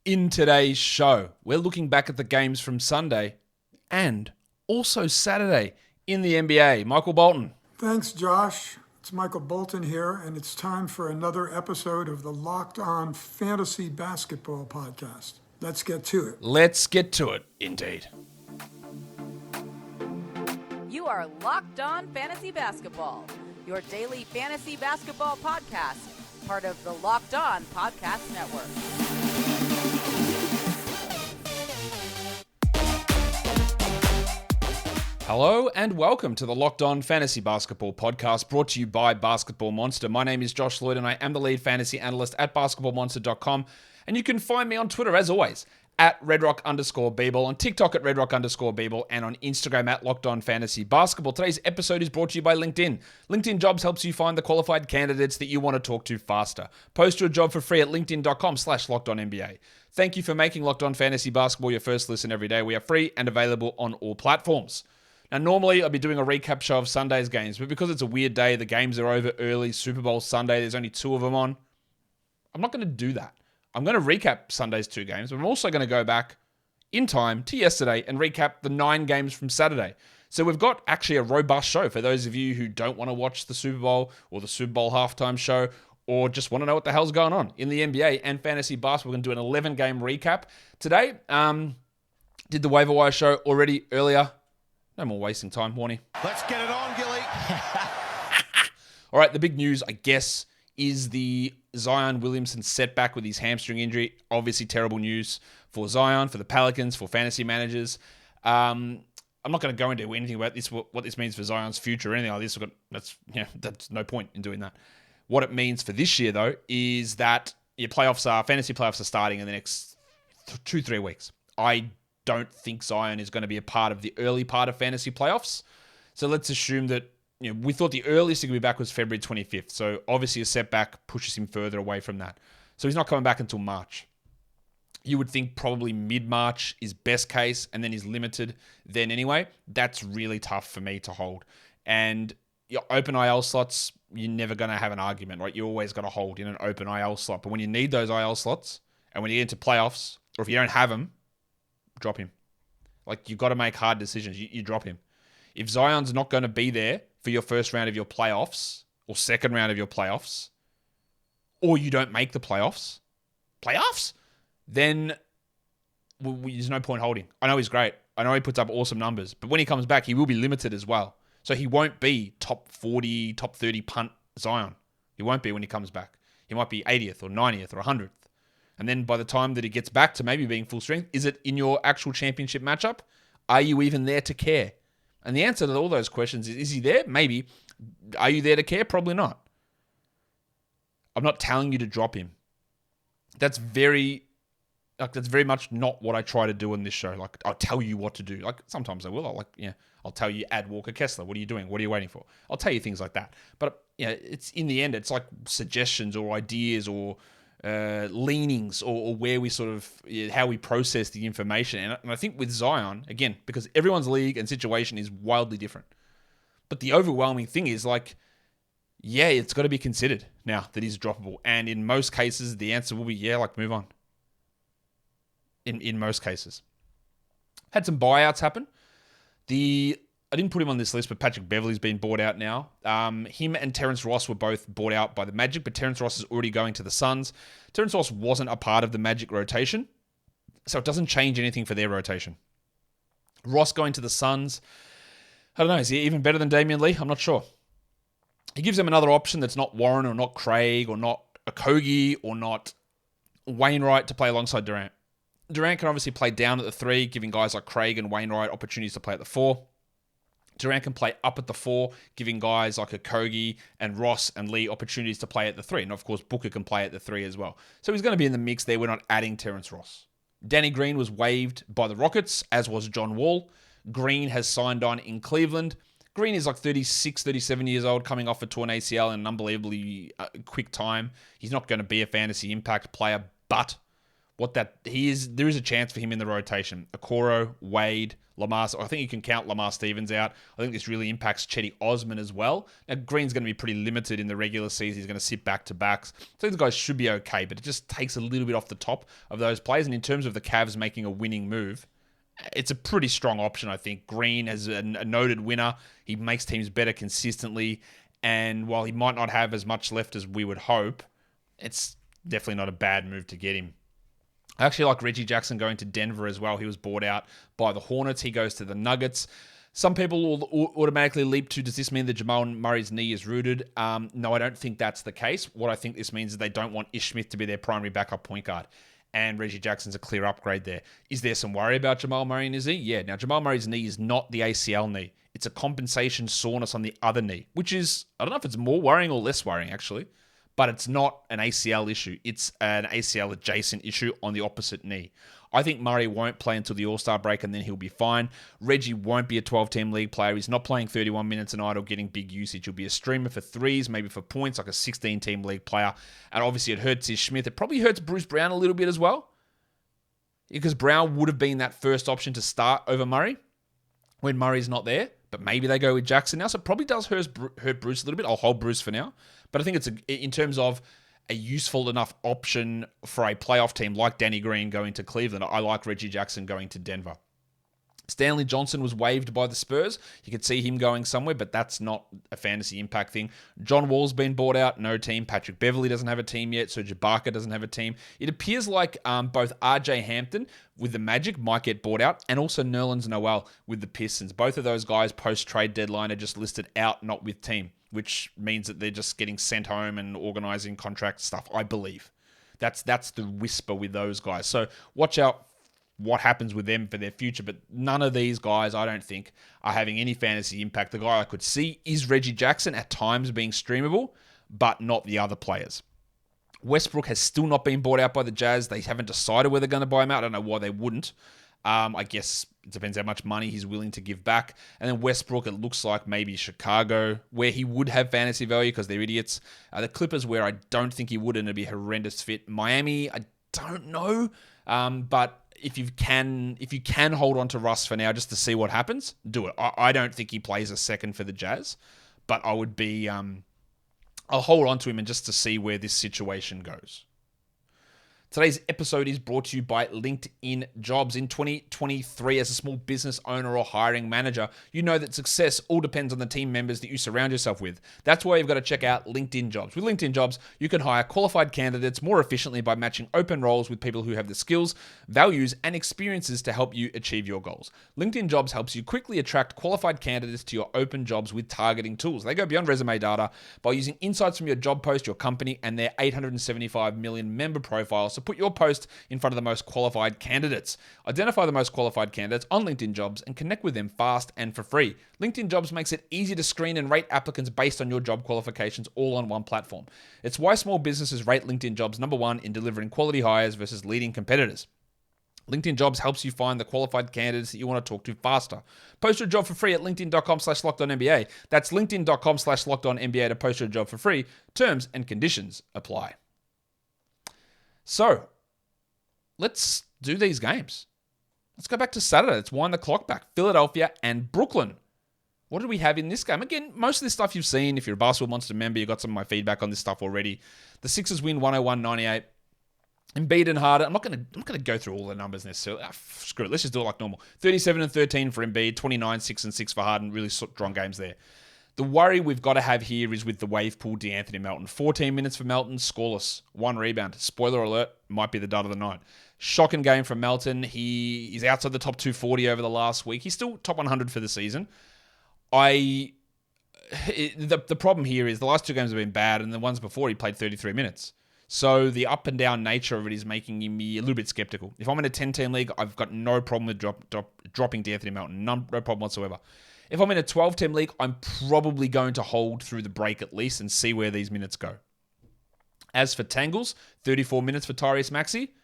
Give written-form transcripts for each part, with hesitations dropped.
In today's show, we're looking back at the games from Sunday and also Saturday in the NBA. Michael Bolton. Thanks, Josh. It's Michael Bolton here, and it's time for another episode of the Locked On Fantasy Basketball Podcast. Let's get to it. Let's get to it, indeed. You are Locked On Fantasy Basketball, your daily fantasy basketball podcast, part of the Locked On Podcast Network. Hello and welcome to the Locked On Fantasy Basketball Podcast, brought to you by Basketball Monster. My name is Josh Lloyd and I am the lead fantasy analyst at basketballmonster.com, and you can find me on Twitter as always at redrock_bball, on TikTok at redrock_bball, and on Instagram at Locked On Fantasy Basketball. Today's episode is brought to you by LinkedIn. LinkedIn Jobs helps you find the qualified candidates that you want to talk to faster. Post your job for free at linkedin.com/LockedOnNBA. Thank you for making Locked On Fantasy Basketball your first listen every day. We are free and available on all platforms. Now, normally I'd be doing a recap show of Sunday's games, but because it's a weird day, the games are over early, Super Bowl Sunday, there's only 2 of them on, I'm not going to do that. I'm going to recap Sunday's 2 games, but I'm also going to go back in time to yesterday and recap the 9 games from Saturday. So we've got actually a robust show for those of you who don't want to watch the Super Bowl or the Super Bowl halftime show, or just want to know what the hell's going on in the NBA and fantasy basketball. We're going to do an 11-game recap today. Did the waiver wire show already earlier. No more wasting time, Warnie. Let's get it on, Gilly. All right, the big news, I guess, is the Zion Williamson setback with his hamstring injury. Obviously, terrible news for Zion, for the Pelicans, for fantasy managers. I'm not going to go into anything about this, what this means for Zion's future or anything like this. That's no point in doing that. What it means for this year, though, is that your fantasy playoffs are starting in the next 2-3 weeks. I don't think Zion is going to be a part of the early part of fantasy playoffs. So let's assume that, we thought the earliest he could be back was February 25th. So obviously a setback pushes him further away from that. So he's not coming back until March. You would think probably mid-March is best case, and then he's limited then anyway. That's really tough for me to hold. And your open IL slots, you're never going to have an argument, right? You always got to hold in an open IL slot. But when you need those IL slots, and when you get into playoffs, or if you don't have them, drop him. Like, you've got to make hard decisions. You drop him. If Zion's not going to be there for your first round of your playoffs or second round of your playoffs, or you don't make the playoffs, then there's no point holding. I know he's great. I know he puts up awesome numbers, but when he comes back, he will be limited as well. So he won't be top 40, top 30 punt Zion. He won't be when he comes back. He might be 80th or 90th or 100th. And then by the time that he gets back to maybe being full strength, is it in your actual championship matchup? Are you even there to care? And the answer to all those questions is he there? Maybe. Are you there to care? Probably not. I'm not telling you to drop him. That's very much not what I try to do on this show. Like, I'll tell you what to do. Like, sometimes I will. I'll tell you, add Walker Kessler. What are you doing? What are you waiting for? I'll tell you things like that. But it's in the end, it's like suggestions or ideas or leanings or where we sort of, how we process the information. And I think with Zion, again, because everyone's league and situation is wildly different. But the overwhelming thing is it's got to be considered now that he's droppable. And in most cases, the answer will be, move on. In most cases. Had some buyouts happen. I didn't put him on this list, but Patrick Beverley's been bought out now. Him and Terrence Ross were both bought out by the Magic, but Terrence Ross is already going to the Suns. Terrence Ross wasn't a part of the Magic rotation, so it doesn't change anything for their rotation. Ross going to the Suns, I don't know, is he even better than Damian Lee? I'm not sure. He gives them another option that's not Warren or not Craig or not Okogie or not Wainwright to play alongside Durant. Durant can obviously play down at the 3, giving guys like Craig and Wainwright opportunities to play at the 4. Durant can play up at the 4, giving guys like Okogie and Ross and Lee opportunities to play at the 3. And of course, Booker can play at the 3 as well. So he's going to be in the mix there. We're not adding Terrence Ross. Danny Green was waived by the Rockets, as was John Wall. Green has signed on in Cleveland. Green is like 36, 37 years old, coming off a torn ACL in an unbelievably quick time. He's not going to be a fantasy impact player, but there is a chance for him in the rotation. Okoro, Wade, Lamar. I think you can count Lamar Stevens out. I think this really impacts Chetty Osman as well. Now, Green's going to be pretty limited in the regular season. He's going to sit back-to-backs. So these guys should be okay, but it just takes a little bit off the top of those players. And in terms of the Cavs making a winning move, it's a pretty strong option, I think. Green is a noted winner. He makes teams better consistently. And while he might not have as much left as we would hope, it's definitely not a bad move to get him. I actually like Reggie Jackson going to Denver as well. He was bought out by the Hornets. He goes to the Nuggets. Some people will automatically leap to, does this mean that Jamal Murray's knee is rooted? No, I don't think that's the case. What I think this means is they don't want Ish Smith to be their primary backup point guard. And Reggie Jackson's a clear upgrade there. Is there some worry about Jamal Murray and his knee? Yeah. Now, Jamal Murray's knee is not the ACL knee. It's a compensation soreness on the other knee, which is, I don't know if it's more worrying or less worrying, actually. But it's not an ACL issue. It's an ACL adjacent issue on the opposite knee. I think Murray won't play until the All-Star break and then he'll be fine. Reggie won't be a 12-team league player. He's not playing 31 minutes a night or getting big usage. He'll be a streamer for threes, maybe for points, like a 16-team league player. And obviously it hurts Ish Smith. It probably hurts Bruce Brown a little bit as well, because Brown would have been that first option to start over Murray when Murray's not there. But maybe they go with Jackson now. So it probably does hurt Bruce a little bit. I'll hold Bruce for now. But I think it's in terms of a useful enough option for a playoff team like Danny Green going to Cleveland. I like Reggie Jackson going to Denver. Stanley Johnson was waived by the Spurs. You could see him going somewhere, but that's not a fantasy impact thing. John Wall's been bought out, no team. Patrick Beverley doesn't have a team yet. Serge Ibaka doesn't have a team. It appears like both RJ Hampton with the Magic might get bought out, and also Nerlens Noel with the Pistons. Both of those guys post-trade deadline are just listed out, not with team, which means that they're just getting sent home and organizing contract stuff, I believe. That's the whisper with those guys. So watch out what happens with them for their future, but none of these guys, I don't think, are having any fantasy impact. The guy I could see is Reggie Jackson at times being streamable, but not the other players. Westbrook has still not been bought out by the Jazz. They haven't decided whether they're going to buy him out. I don't know why they wouldn't. I guess it depends how much money he's willing to give back. And then Westbrook, it looks like maybe Chicago, where he would have fantasy value because they're idiots. The Clippers, where I don't think he would, and it'd be a horrendous fit. Miami, I don't know. But if you can hold on to Russ for now just to see what happens, do it. I don't think he plays a second for the Jazz, but I would be, I'll hold on to him and just to see where this situation goes. Today's episode is brought to you by LinkedIn Jobs. In 2023, as a small business owner or hiring manager, you know that success all depends on the team members that you surround yourself with. That's why you've got to check out LinkedIn Jobs. With LinkedIn Jobs, you can hire qualified candidates more efficiently by matching open roles with people who have the skills, values, and experiences to help you achieve your goals. LinkedIn Jobs helps you quickly attract qualified candidates to your open jobs with targeting tools. They go beyond resume data by using insights from your job post, your company, and their 875 million member profiles to put your post in front of the most qualified candidates. Identify the most qualified candidates on LinkedIn Jobs and connect with them fast and for free. LinkedIn Jobs makes it easy to screen and rate applicants based on your job qualifications all on one platform. It's why small businesses rate LinkedIn Jobs number one in delivering quality hires versus leading competitors. LinkedIn Jobs helps you find the qualified candidates that you want to talk to faster. Post your job for free at linkedin.com/LockedOnNBA. That's linkedin.com/LockedOnNBA to post your job for free. Terms and conditions apply. So, let's do these games. Let's go back to Saturday. Let's wind the clock back. Philadelphia and Brooklyn. What did we have in this game? Again, most of this stuff you've seen. If you're a Basketball Monster member, you got some of my feedback on this stuff already. The Sixers win 101-98. Embiid and Harden. I'm not going to go through all the numbers necessarily. Screw it. Let's just do it like normal. 37 and 13 for Embiid. 29, 6 and 6 for Harden. Really strong games there. The worry we've got to have here is with the wave pool DeAnthony Melton. 14 minutes for Melton, scoreless. 1 rebound. Spoiler alert, might be the dud of the night. Shocking game from Melton. He is outside the top 240 over the last week. He's still top 100 for the season. The problem here is the last 2 games have been bad, and the ones before he played 33 minutes. So the up and down nature of it is making me a little bit skeptical. If I'm in a 10-team league, I've got no problem with dropping DeAnthony Melton. No problem whatsoever. If I'm in a 12-team league, I'm probably going to hold through the break at least and see where these minutes go. As for Tangles, 34 minutes for Tyrese Maxey.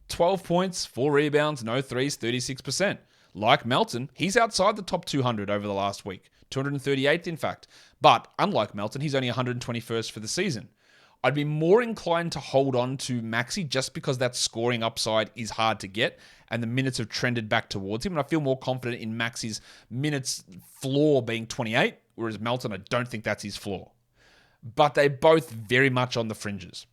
12 points, 4 rebounds, no threes, 36%. Like Melton, he's outside the top 200 over the last week. 238th, in fact. But unlike Melton, he's only 121st for the season. I'd be more inclined to hold on to Maxi just because that scoring upside is hard to get and the minutes have trended back towards him. And I feel more confident in Maxi's minutes floor being 28, whereas Melton, I don't think that's his floor. But they're both very much on the fringes.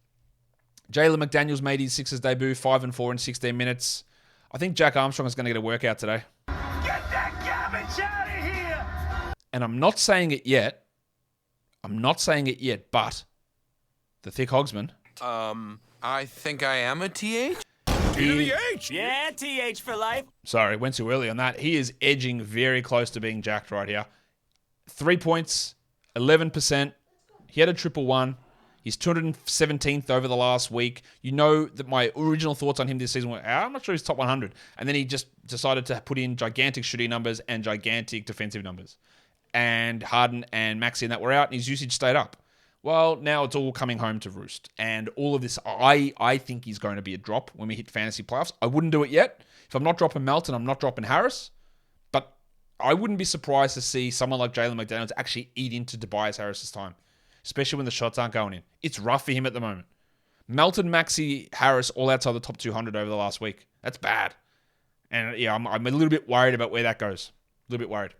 Jalen McDaniels made his Sixers debut, 5 and 4 in 16 minutes. I think Jack Armstrong is going to get a workout today. Get that garbage out of here! And I'm not saying it yet, but the thick Hogsman. I think I am a TH? Yeah, TH for life. Sorry, went too early on that. He is edging very close to being jacked right here. 3 points, 11%. He had a 111. He's 217th over the last week. You know that my original thoughts on him this season were, I'm not sure he's top 100. And then he just decided to put in gigantic shooting numbers and gigantic defensive numbers. And Harden and Maxi and that were out, and his usage stayed up. Well, now it's all coming home to roost. And all of this, I think he's going to be a drop when we hit fantasy playoffs. I wouldn't do it yet. If I'm not dropping Melton, I'm not dropping Harris. But I wouldn't be surprised to see someone like Jalen McDaniels actually eat into Tobias Harris's time, especially when the shots aren't going in. It's rough for him at the moment. Melton, Maxi, Harris, all outside the top 200 over the last week. That's bad. And yeah, I'm a little bit worried about where that goes. A little bit worried.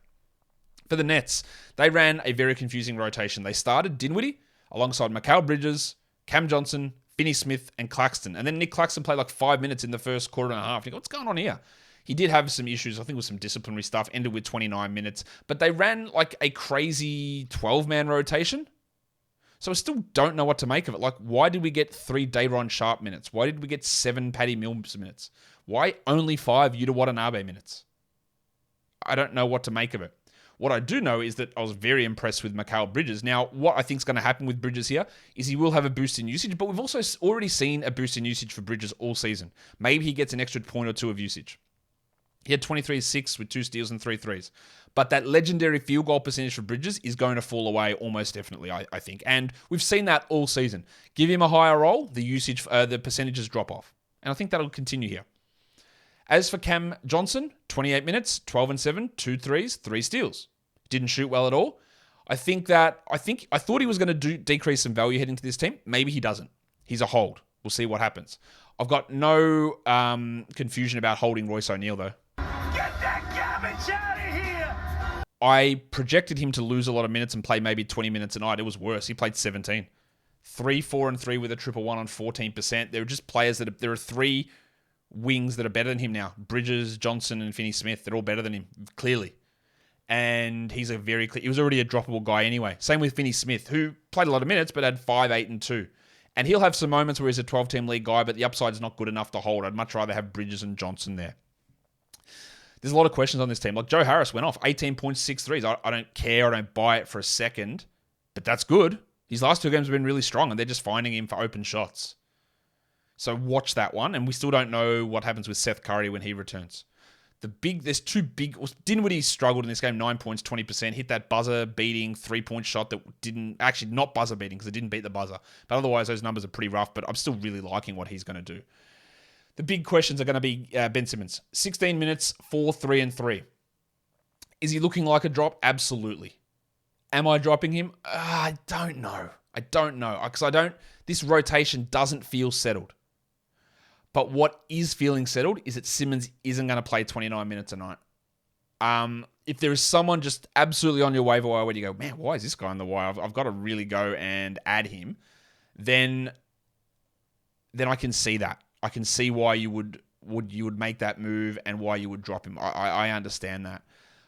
For the Nets, they ran a very confusing rotation. They started Dinwiddie alongside Mikal Bridges, Cam Johnson, Finney Smith, and Claxton. And then Nick Claxton played like 5 minutes in the first quarter and a half. You go, what's going on here? He did have some issues, I think with some disciplinary stuff, ended with 29 minutes. But they ran like a crazy 12-man rotation. So I still don't know what to make of it. Like, why did we get 3 Day'Ron Sharpe minutes? Why did we get 7 Patty Mills minutes? Why only 5 Yuta Watanabe minutes? I don't know what to make of it. What I do know is that I was very impressed with Mikal Bridges. Now, what I think is going to happen with Bridges here is he will have a boost in usage, but we've also already seen a boost in usage for Bridges all season. Maybe he gets an extra point or two of usage. He had 23-6 with 2 steals and 3 threes. But that legendary field goal percentage for Bridges is going to fall away almost definitely, I think. And we've seen that all season. Give him a higher roll, the percentages drop off. And I think that'll continue here. As for Cam Johnson, 28 minutes, 12 and 7, 2 threes, 3 steals. Didn't shoot well at all. I thought he was going to decrease some value heading to this team. Maybe he doesn't. He's a hold. We'll see what happens. I've got no confusion about holding Royce O'Neal, though. Get that garbage out of here! I projected him to lose a lot of minutes and play maybe 20 minutes a night. It was worse. He played 17. 3, 4, and 3 with a 111 on 14%. There are just players there are 3 wings that are better than him now. Bridges, Johnson, and Finney Smith. They're all better than him, clearly. And he was already a droppable guy anyway. Same with Finney Smith, who played a lot of minutes, but had 5, 8, and 2. And he'll have some moments where he's a 12-team league guy, but the upside's not good enough to hold. I'd much rather have Bridges and Johnson there. There's a lot of questions on this team. Like Joe Harris went off 18 points, 6 threes. I don't care. I don't buy it for a second, but that's good. His last 2 games have been really strong, and they're just finding him for open shots. So watch that one, and we still don't know what happens with Seth Curry when he returns. There's 2 big... Dinwiddie struggled in this game, 9 points, 20%. Hit that buzzer-beating 3-point shot that didn't... Actually, not buzzer-beating, because it didn't beat the buzzer. But otherwise, those numbers are pretty rough, but I'm still really liking what he's going to do. The big questions are going to be Ben Simmons. 16 minutes, 4, 3, and 3. Is he looking like a drop? Absolutely. Am I dropping him? I don't know. Because this rotation doesn't feel settled. But what is feeling settled is that Simmons isn't going to play 29 minutes a night. If there is someone just absolutely on your waiver wire where you go, man, why is this guy on the wire? I've got to really go and add him. Then I can see that. I can see why you would make that move and why you would drop him. I understand that.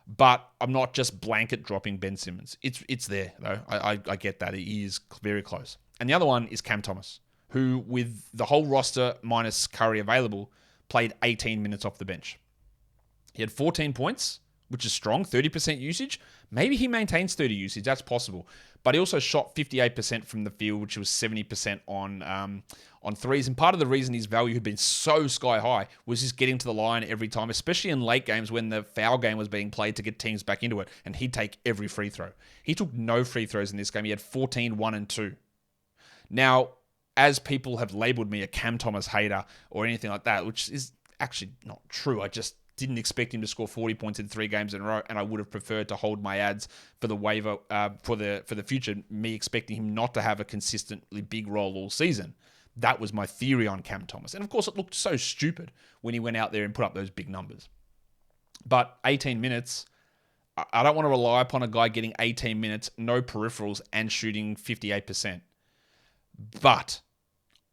But I'm not just blanket dropping Ben Simmons. It's there, though. I get that. He is very close. And the other one is Cam Thomas, who, with the whole roster minus Curry available, played 18 minutes off the bench. He had 14 points, which is strong, 30% usage. Maybe he maintains 30 usage. That's possible. But he also shot 58% from the field, which was 70% on threes. And part of the reason his value had been so sky high was just getting to the line every time, especially in late games when the foul game was being played to get teams back into it. And he'd take every free throw. He took no free throws in this game. He had 14, 1, and 2. Now, as people have labeled me a Cam Thomas hater or anything like that, which is actually not true. I just didn't expect him to score 40 points in 3 games in a row, and I would have preferred to hold my ads for the waiver for the future, me expecting him not to have a consistently big role all season. That was my theory on Cam Thomas. And of course, it looked so stupid when he went out there and put up those big numbers. But 18 minutes, I don't want to rely upon a guy getting 18 minutes, no peripherals, and shooting 58%. But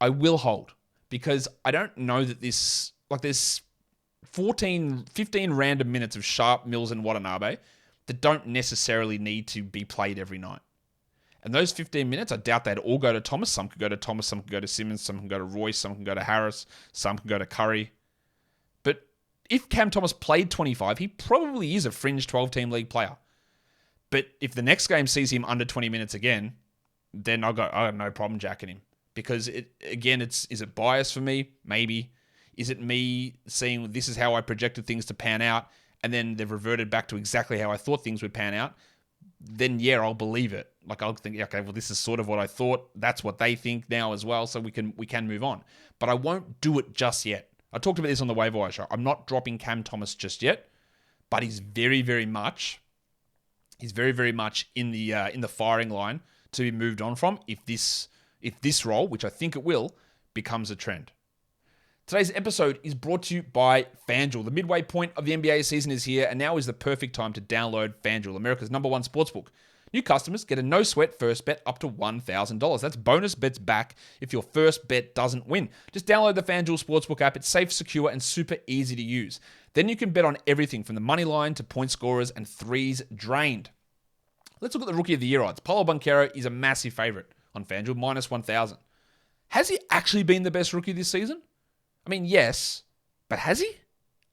I will hold, because I don't know that there's 15 random minutes of Sharp, Mills, and Watanabe that don't necessarily need to be played every night. And those 15 minutes, I doubt they'd all go to Thomas. Some could go to Thomas, some could go to Simmons, some can go to Royce, some can go to Harris, some can go to Curry. But if Cam Thomas played 25, he probably is a fringe 12-team league player. But if the next game sees him under 20 minutes again, then I have no problem jacking him. Because, is it bias for me? Maybe. Is it me seeing this is how I projected things to pan out, and then they've reverted back to exactly how I thought things would pan out? Then yeah, I'll believe it. Like, I'll think, okay, well, this is sort of what I thought. That's what they think now as well, so we can move on. But I won't do it just yet. I talked about this on the Waiver Wire show. I'm not dropping Cam Thomas just yet, but he's very, very much in the firing line to be moved on from if this role, which I think it will, becomes a trend. Today's episode is brought to you by FanDuel. The midway point of the NBA season is here, and now is the perfect time to download FanDuel, America's #1 sportsbook. New customers get a no-sweat first bet up to $1,000. That's bonus bets back if your first bet doesn't win. Just download the FanDuel Sportsbook app. It's safe, secure, and super easy to use. Then you can bet on everything from the money line to point scorers and threes drained. Let's look at the Rookie of the Year odds. Paolo Banchero is a massive favorite on FanDuel, -1,000. Has he actually been the best rookie this season? I mean, yes, but has he?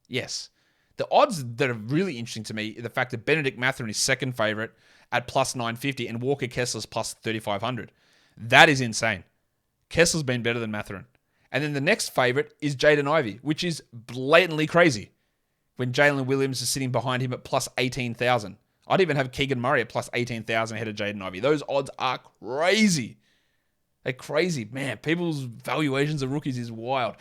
Yes. The odds that are really interesting to me are the fact that Benedict Mathurin is second favorite at +950 and Walker Kessler's +3,500. That is insane. Kessler's been better than Mathurin. And then the next favorite is Jaden Ivey, which is blatantly crazy when Jalen Williams is sitting behind him at +18,000. I'd even have Keegan Murray at +18,000 ahead of Jaden Ivey. Those odds are crazy. They're crazy. Man, people's valuations of rookies is wild.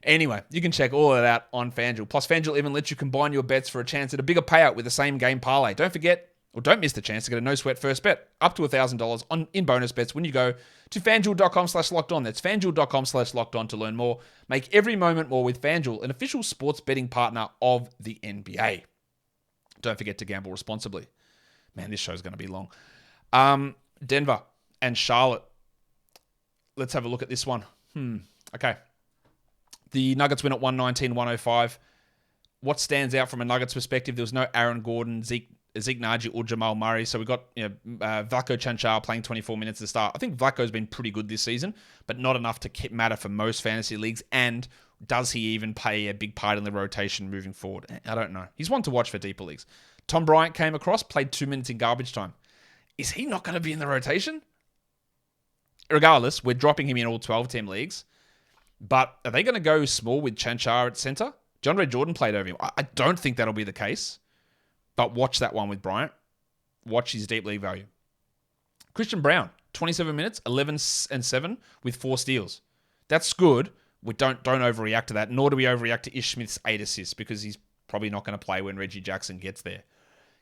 Anyway, you can check all of that on FanDuel. Plus, FanDuel even lets you combine your bets for a chance at a bigger payout with the same game parlay. Don't miss the chance to get a no-sweat first bet up to $1,000 in bonus bets when you go to FanDuel.com/lockedon. That's FanDuel.com/lockedon to learn more. Make every moment more with FanDuel, an official sports betting partner of the NBA. Don't forget to gamble responsibly. Man, this show's going to be long. Denver and Charlotte. Let's have a look at this one. Okay. The Nuggets win at 119-105. What stands out from a Nuggets perspective, there was no Aaron Gordon, Zeke Naji, or Jamal Murray. So we got Vlatko Cancar playing 24 minutes at the start. I think Vlatko's been pretty good this season, but not enough to matter for most fantasy leagues. And does he even play a big part in the rotation moving forward? I don't know. He's one to watch for deeper leagues. Tom Bryant came across, played 2 minutes in garbage time. Is he not going to be in the rotation? Regardless, we're dropping him in all 12-team leagues. But are they going to go small with Cancar at center? DeAndre Jordan played over him. I don't think that'll be the case. But watch that one with Bryant. Watch his deep league value. Christian Brown, 27 minutes, 11-7 with 4 steals. That's good. We don't overreact to that, nor do we overreact to Ish Smith's 8 assists because he's probably not going to play when Reggie Jackson gets there.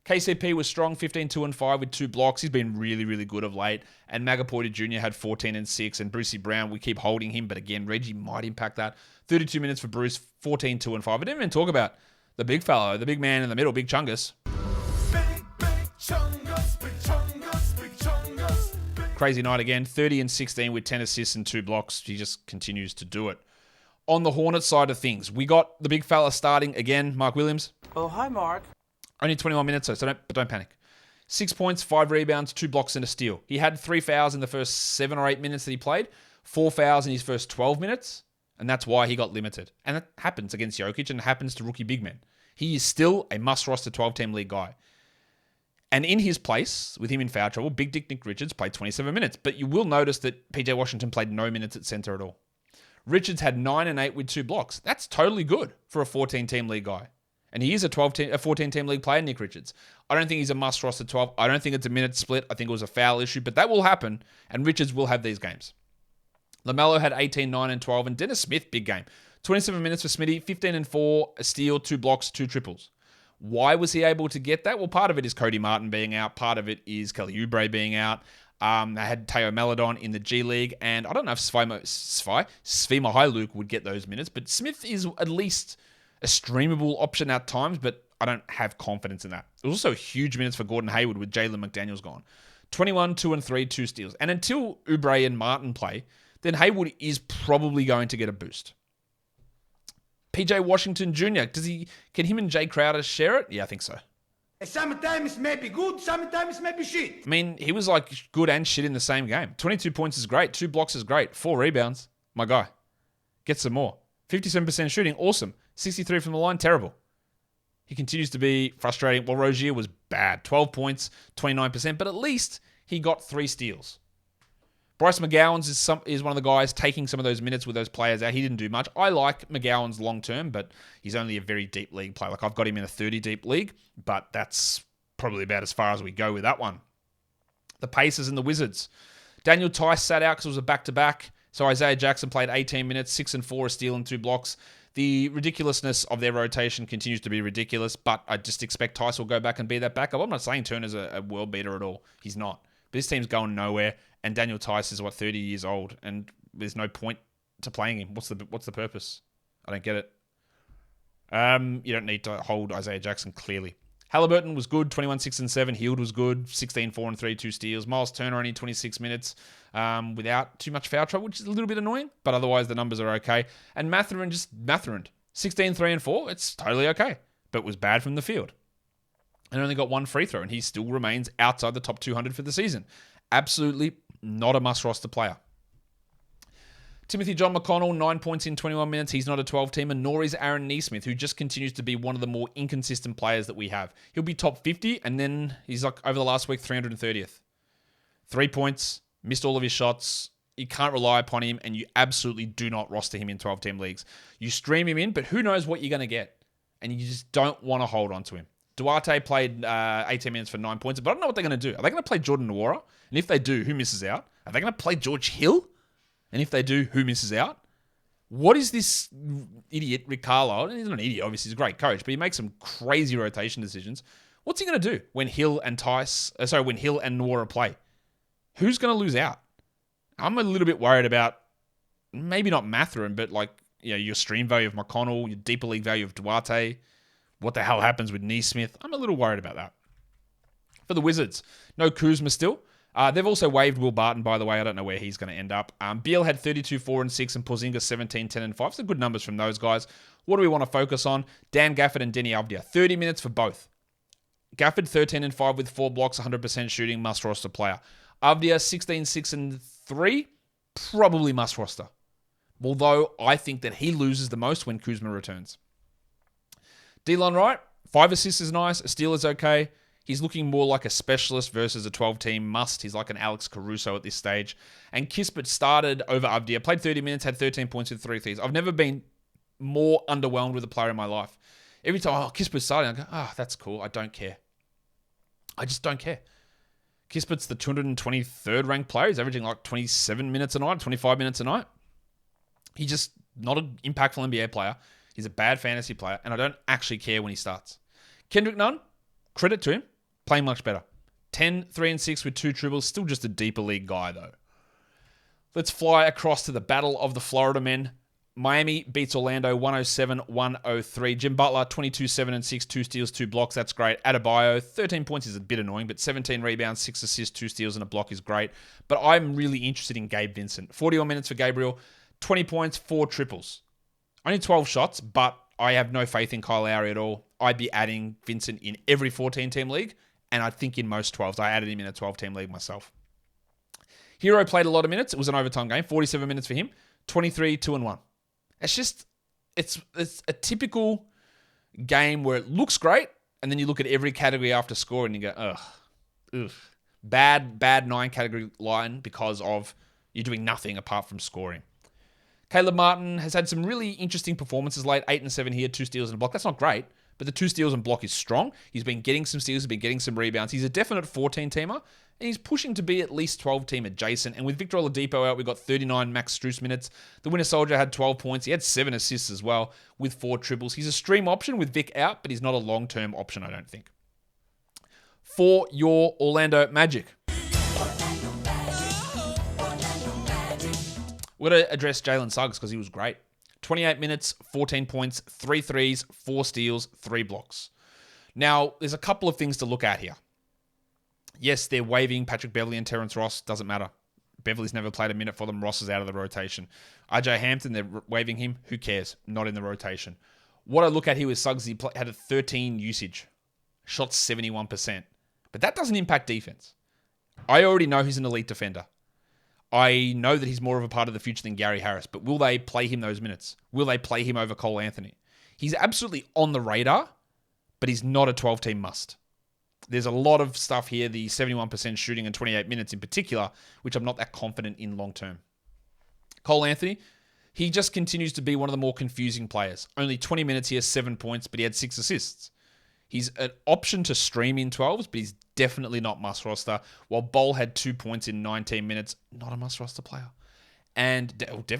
KCP was strong, 15-2-5 with 2 blocks. He's been really, really good of late. And Magaporta Jr. had 14-6. And Brucey Brown, we keep holding him. But again, Reggie might impact that. 32 minutes for Bruce, 14-2-5. I didn't even talk about the big fellow, the big man in the middle, Big Chungus. Big Chungus, Big Chungus, Big Chungus. Crazy night again. 30-16 with 10 assists and 2 blocks. He just continues to do it. On the Hornets side of things, we got the big fella starting again, Mark Williams. Oh, hi, Mark. Only 21 minutes, so don't panic. 6 points, 5 rebounds, 2 blocks, and a steal. He had 3 fouls in the first 7 or 8 minutes that he played, 4 fouls in his first 12 minutes, and that's why he got limited. And that happens against Jokic and happens to rookie big men. He is still a must-roster 12-team league guy. And in his place, with him in foul trouble, Big Dick Nick Richards played 27 minutes. But you will notice that PJ Washington played no minutes at center at all. Richards had 9 and 8 with 2 blocks. That's totally good for a 14-team league guy. And he is a 14-team league player, Nick Richards. I don't think he's a must-roster 12. I don't think it's a minute split. I think it was a foul issue. But that will happen, and Richards will have these games. LaMelo had 18, 9, and 12. And Dennis Smith, big game. 27 minutes for Smitty, 15 and 4, a steal, 2 blocks, 2 triples. Why was he able to get that? Well, part of it is Cody Martin being out. Part of it is Kelly Oubre being out. They had Teo Maledon in the G League, and I don't know if Svima Hailuk would get those minutes, but Smith is at least a streamable option at times, but I don't have confidence in that. It was also huge minutes for Gordon Hayward with Jalen McDaniels gone. 21, 2 and 3, 2 steals. And until Oubre and Martin play, then Hayward is probably going to get a boost. PJ Washington Jr., can him and Jay Crowder share it? Yeah, I think so. Sometimes maybe good, sometimes maybe shit. I mean, he was like good and shit in the same game. 22 points is great. 2 blocks is great. 4 rebounds. My guy. Get some more. 57% shooting. Awesome. 63 from the line. Terrible. He continues to be frustrating. Well, Rozier was bad. 12 points, 29%, but at least he got 3 steals. Bryce McGowan's is one of the guys taking some of those minutes with those players out. He didn't do much. I like McGowan's long term, but he's only a very deep league player. Like I've got him in a 30 deep league, but that's probably about as far as we go with that one. The Pacers and the Wizards. Daniel Tice sat out because it was a back-to-back. So Isaiah Jackson played 18 minutes, 6 and 4, a steal and 2 blocks. The ridiculousness of their rotation continues to be ridiculous, but I just expect Tice will go back and be that backup. I'm not saying Turner's a world beater at all. He's not. But this team's going nowhere, and Daniel Tice is, 30 years old, and there's no point to playing him. What's the purpose? I don't get it. You don't need to hold Isaiah Jackson, clearly. Halliburton was good, 21, 6 and 7. Hield was good, 16, 4 and 3, 2 steals. Miles Turner only 26 minutes without too much foul trouble, which is a little bit annoying, but otherwise the numbers are okay. And Mathurin just Mathurined. 16, 3 and 4, it's totally okay, but was bad from the field. And only got 1 free throw, and he still remains outside the top 200 for the season. Absolutely not a must-roster player. Timothy John McConnell, 9 points in 21 minutes. He's not a 12-teamer, nor is Aaron Neesmith, who just continues to be one of the more inconsistent players that we have. He'll be top 50, and then he's like, over the last week, 330th. 3 points, missed all of his shots. You can't rely upon him, and you absolutely do not roster him in 12-team leagues. You stream him in, but who knows what you're going to get. And you just don't want to hold on to him. Duarte played 18 minutes for 9 points, but I don't know what they're going to do. Are they going to play Jordan Nwora? And if they do, who misses out? Are they going to play George Hill? And if they do, who misses out? What is this idiot, Rick Carlisle? He's not an idiot, obviously, he's a great coach, but he makes some crazy rotation decisions. What's he going to do when Hill and Nwora play? Who's going to lose out? I'm a little bit worried about, maybe not Mathurin, but your stream value of McConnell, your deeper league value of Duarte. What the hell happens with Neesmith? I'm a little worried about that. For the Wizards, no Kuzma still. They've also waived Will Barton, by the way. I don't know where he's going to end up. Beal had 32, 4 and 6, and Porzingis 17, 10 and 5. So good numbers from those guys. What do we want to focus on? Dan Gafford and Denny Avdia. 30 minutes for both. Gafford 13 and 5 with 4 blocks, 100% shooting, must roster player. Avdia 16, 6 and 3, probably must roster. Although I think that he loses the most when Kuzma returns. Delon Wright, 5 assists is nice. A steal is okay. He's looking more like a specialist versus a 12-team must. He's like an Alex Caruso at this stage. And Kispert started over Avdia, played 30 minutes, had 13 points with 3 threes. I've never been more underwhelmed with a player in my life. Every time, Kispert's starting, I go, that's cool. I don't care. I just don't care. Kispert's the 223rd ranked player. He's averaging like 27 minutes a night, 25 minutes a night. He's just not an impactful NBA player. He's a bad fantasy player, and I don't actually care when he starts. Kendrick Nunn, credit to him, playing much better. 10, 3 and 6 with 2 triples. Still just a deeper league guy, though. Let's fly across to the battle of the Florida men. Miami beats Orlando 107-103. Jim Butler, 22, 7 and 6, 2 steals, 2 blocks. That's great. Adebayo, 13 points is a bit annoying, but 17 rebounds, 6 assists, 2 steals, and a block is great. But I'm really interested in Gabe Vincent. 41 minutes for Gabriel, 20 points, 4 triples. Only 12 shots, but I have no faith in Kyle Lowry at all. I'd be adding Vincent in every 14-team league, and I think in most 12s. I added him in a 12-team league myself. Hero played a lot of minutes. It was an overtime game. 47 minutes for him. 23, 2 and 1. It's a typical game where it looks great, and then you look at every category after score and you go, ugh. Bad 9-category line because of you're doing nothing apart from scoring. Caleb Martin has had some really interesting performances late. 8 and 7 here, 2 steals and a block. That's not great, but the 2 steals and block is strong. He's been getting some steals, he's been getting some rebounds. He's a definite 14-teamer, and he's pushing to be at least 12-team adjacent. And with Victor Oladipo out, we got 39 Max Strus minutes. The Winter Soldier had 12 points. He had 7 assists as well with 4 triples. He's a stream option with Vic out, but he's not a long-term option, I don't think. For your Orlando Magic, we're going to address Jalen Suggs because he was great. 28 minutes, 14 points, 3 threes, 4 steals, 3 blocks. Now, there's a couple of things to look at here. Yes, they're waiving Patrick Beverley and Terrence Ross. Doesn't matter. Beverley's never played a minute for them. Ross is out of the rotation. RJ Hampton, they're waiving him. Who cares? Not in the rotation. What I look at here with Suggs, he had a 13 usage. Shot 71%. But that doesn't impact defense. I already know he's an elite defender. I know that he's more of a part of the future than Gary Harris, but will they play him those minutes? Will they play him over Cole Anthony? He's absolutely on the radar, but he's not a 12-team must. There's a lot of stuff here, the 71% shooting and 28 minutes in particular, which I'm not that confident in long term. Cole Anthony, he just continues to be one of the more confusing players. Only 20 minutes here, 7 points, but he had 6 assists. He's an option to stream in 12s, but he's definitely not must roster. While Bol had 2 points in 19 minutes, not a must roster player. And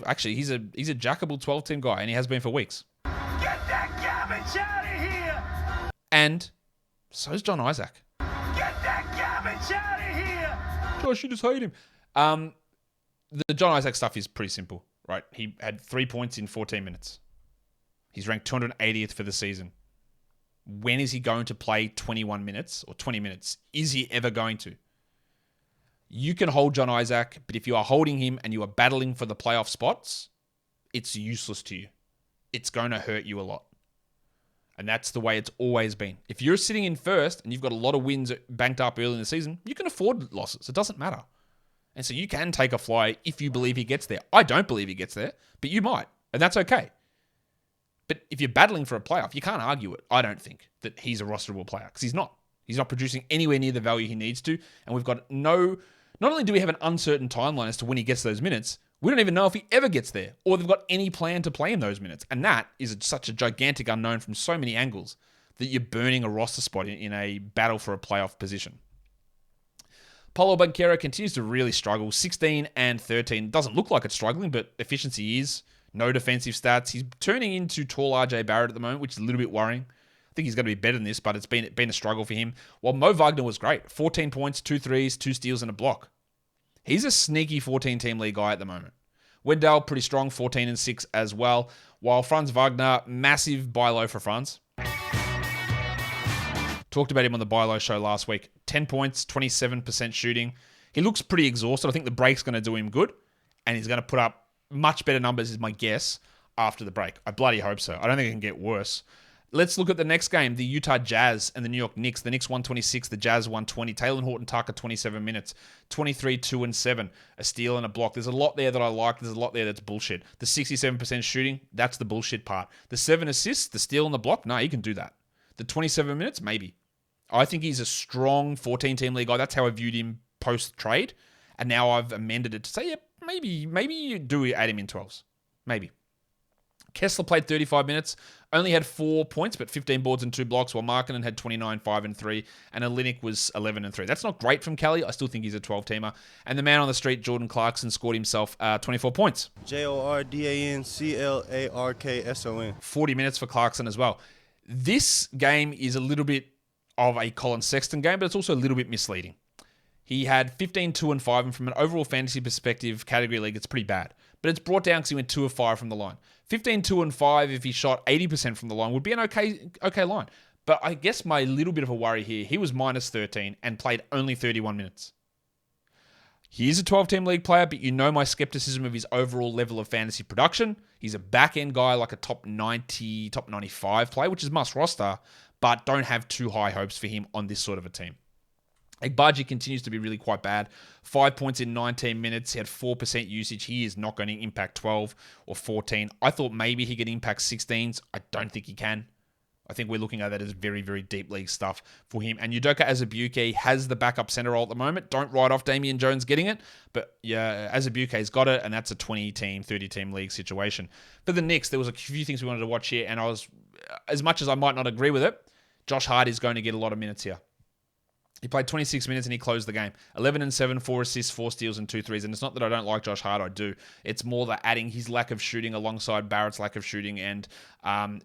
actually, he's a jackable 12-team guy, and he has been for weeks. Get that garbage out of here! And so's John Isaac. Get that garbage out of here! Gosh, you just hate him. The John Isaac stuff is pretty simple, right? He had 3 points in 14 minutes. He's ranked 280th for the season. When is he going to play 21 minutes or 20 minutes? Is he ever going to? You can hold John Isaac, but if you are holding him and you are battling for the playoff spots, it's useless to you. It's going to hurt you a lot. And that's the way it's always been. If you're sitting in first and you've got a lot of wins banked up early in the season, you can afford losses. It doesn't matter. And so you can take a fly if you believe he gets there. I don't believe he gets there, but you might. And that's okay. But if you're battling for a playoff, you can't argue it, I don't think, that he's a rosterable player. Because he's not. He's not producing anywhere near the value he needs to. And we've got not only do we have an uncertain timeline as to when he gets those minutes, we don't even know if he ever gets there or they've got any plan to play him those minutes. And that is such a gigantic unknown from so many angles that you're burning a roster spot in a battle for a playoff position. Paulo Banchero continues to really struggle. 16 and 13. Doesn't look like it's struggling, but efficiency is. No defensive stats. He's turning into tall RJ Barrett at the moment, which is a little bit worrying. I think he's going to be better than this, but it's been a struggle for him. While Mo Wagner was great. 14 points, 2 threes, 2 steals, and a block. He's a sneaky 14-team league guy at the moment. Wendell, pretty strong, 14 and 6 as well. While Franz Wagner, massive buy low for Franz. Talked about him on the buy low show last week. 10 points, 27% shooting. He looks pretty exhausted. I think the break's going to do him good, and he's going to put up much better numbers is my guess after the break. I bloody hope so. I don't think it can get worse. Let's look at the next game, the Utah Jazz and the New York Knicks. The Knicks 126, the Jazz 120. Taylor Horton-Tucker, 27 minutes. 23, 2 and 7. A steal and a block. There's a lot there that I like. There's a lot there that's bullshit. The 67% shooting, that's the bullshit part. The 7 assists, the steal and the block, no, he can do that. The 27 minutes, maybe. I think he's a strong 14-team league guy. That's how I viewed him post-trade. And now I've amended it to say, yep, maybe you do add him in 12s. Maybe. Kessler played 35 minutes, only had 4 points, but 15 boards and 2 blocks, while Markkanen had 29, 5 and 3, and Olynyk was 11 and 3. That's not great from Kelly. I still think he's a 12-teamer. And the man on the street, Jordan Clarkson, scored himself 24 points. JordanClarkson. 40 minutes for Clarkson as well. This game is a little bit of a Colin Sexton game, but it's also a little bit misleading. He had 15, 2 and 5, and from an overall fantasy perspective, category league, it's pretty bad. But it's brought down because he went 2 of 5 from the line. 15, 2 and 5, if he shot 80% from the line, would be an okay line. But I guess my little bit of a worry here, he was minus 13 and played only 31 minutes. He is a 12-team league player, but you know my skepticism of his overall level of fantasy production. He's a back-end guy, like a top 90, top 95 player, which is must roster, but don't have too high hopes for him on this sort of a team. Agbaji continues to be really quite bad. 5 points in 19 minutes. He had 4% usage. He is not going to impact 12 or 14. I thought maybe he could impact 16s. I don't think he can. I think we're looking at that as very, very deep league stuff for him. And Udoka Azubuike has the backup center role at the moment. Don't write off Damian Jones getting it. But yeah, Azubuike's got it, and that's a 20-team, 30-team league situation. For the Knicks, there was a few things we wanted to watch here, and I was, as much as I might not agree with it, Josh Hart is going to get a lot of minutes here. He played 26 minutes and he closed the game. 11 and 7, 4 assists, 4 steals, and 2 threes. And it's not that I don't like Josh Hart, I do. It's more that adding his lack of shooting alongside Barrett's lack of shooting and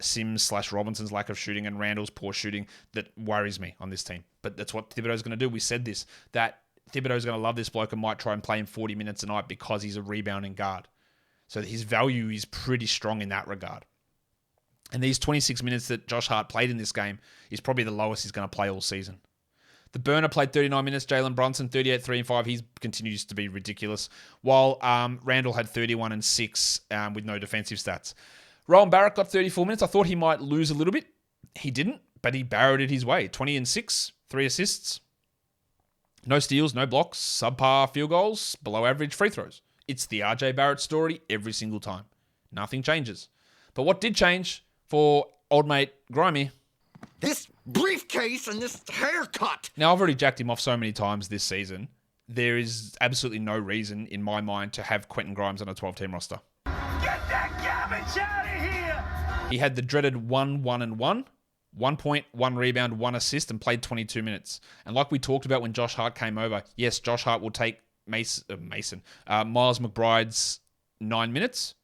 Sims/Robinson's lack of shooting and Randall's poor shooting that worries me on this team. But that's what Thibodeau's going to do. We said this, that Thibodeau's going to love this bloke and might try and play him 40 minutes a night because he's a rebounding guard. So his value is pretty strong in that regard. And these 26 minutes that Josh Hart played in this game is probably the lowest he's going to play all season. The burner played 39 minutes. Jalen Brunson, 38, 3 and 5. He continues to be ridiculous. While Randall had 31 and 6 with no defensive stats. Rowan Barrett got 34 minutes. I thought he might lose a little bit. He didn't, but he Barretted his way. 20 and 6, 3 assists. No steals, no blocks, subpar field goals, below average free throws. It's the RJ Barrett story every single time. Nothing changes. But what did change for old mate Grimy? This briefcase and this haircut. Now, I've already jacked him off so many times this season. There is absolutely no reason in my mind to have Quentin Grimes on a 12-team roster. Get that garbage out of here! He had the dreaded 1-1-1, 1 point, 1 rebound, 1 assist, and played 22 minutes. And like we talked about when Josh Hart came over, yes, Josh Hart will take Miles McBride's 9 minutes.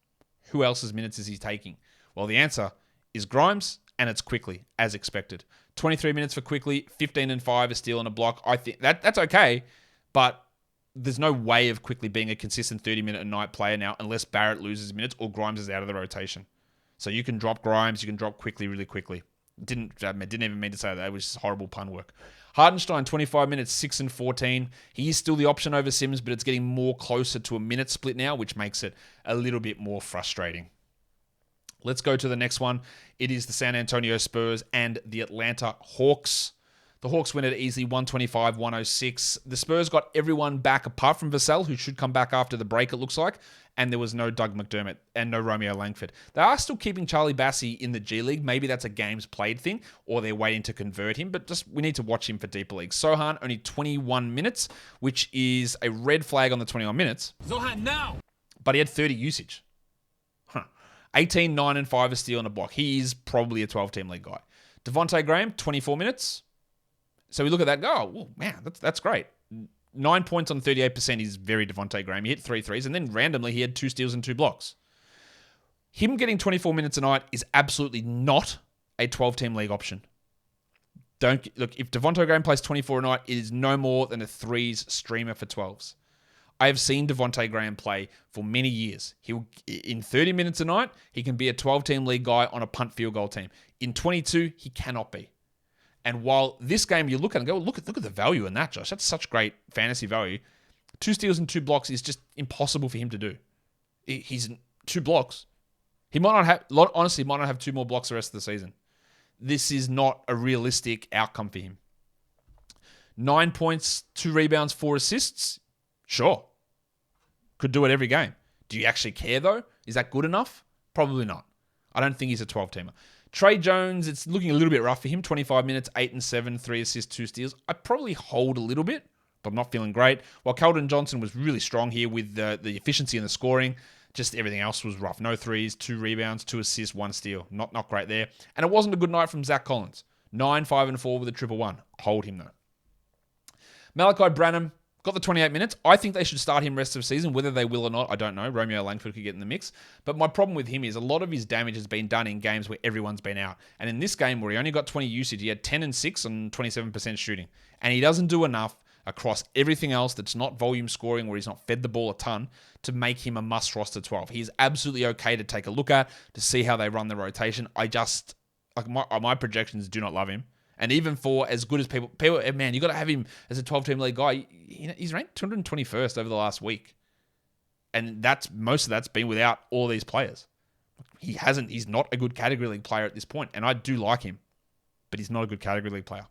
Who else's minutes is he taking? Well, the answer is Grimes, and it's Quickly, as expected. 23 minutes for Quickly, 15 and 5, a steal and a block. I think that's okay, but there's no way of Quickly being a consistent 30-minute a night player now unless Barrett loses minutes or Grimes is out of the rotation. So you can drop Grimes, you can drop Quickly really quickly. Didn't even mean to say that. It was just horrible pun work. Hardenstein, 25 minutes, 6 and 14. He is still the option over Sims, but it's getting more closer to a minute split now, which makes it a little bit more frustrating. Let's go to the next one. It is the San Antonio Spurs and the Atlanta Hawks. The Hawks win it easily, 125-106. The Spurs got everyone back apart from Vassell, who should come back after the break, it looks like. And there was no Doug McDermott and no Romeo Langford. They are still keeping Charlie Bassey in the G League. Maybe that's a games played thing, or they're waiting to convert him. But just we need to watch him for deeper leagues. Sohan, only 21 minutes, which is a red flag on the 21 minutes. Zohan now! But he had 30 usage. 18, 9, and 5, a steal and a block. He is probably a 12-team league guy. Devontae Graham, 24 minutes. So we look at that and go, oh, man, that's great. 9 points on 38% is very Devontae Graham. He hit 3 threes, and then randomly he had 2 steals and 2 blocks. Him getting 24 minutes a night is absolutely not a 12-team league option. Look, if Devontae Graham plays 24 a night, it is no more than a 3s streamer for 12s. I have seen Devontae Graham play for many years. In 30 minutes a night, he can be a 12-team league guy on a punt field goal team. In 22, he cannot be. And while this game you look at and go, look at the value in that, Josh. That's such great fantasy value. 2 steals and 2 blocks is just impossible for him to do. He's 2 blocks. He might not have, honestly, might not have 2 more blocks the rest of the season. This is not a realistic outcome for him. 9 points, 2 rebounds, 4 assists. Sure. Could do it every game. Do you actually care, though? Is that good enough? Probably not. I don't think he's a 12-teamer. Trey Jones, it's looking a little bit rough for him. 25 minutes, 8 and 7, 3 assists, 2 steals. I probably hold a little bit, but I'm not feeling great. While Keldon Johnson was really strong here with the efficiency and the scoring, just everything else was rough. No threes, 2 rebounds, 2 assists, 1 steal. Not great there. And it wasn't a good night from Zach Collins. 9, 5, and 4 with a 1-1. Hold him, though. Malachi Branham got the 28 minutes. I think they should start him rest of the season. Whether they will or not, I don't know. Romeo Langford could get in the mix. But my problem with him is a lot of his damage has been done in games where everyone's been out. And in this game where he only got 20 usage, he had 10 and 6 and 27% shooting. And he doesn't do enough across everything else that's not volume scoring, where he's not fed the ball a ton, to make him a must roster 12. He's absolutely okay to take a look at, to see how they run the rotation. I just, like my projections do not love him. And even for as good as people, man, you got to have him as a 12-team league guy. He's ranked 221st over the last week. And most of that's been without all these players. He's not a good category league player at this point. And I do like him, but he's not a good category league player.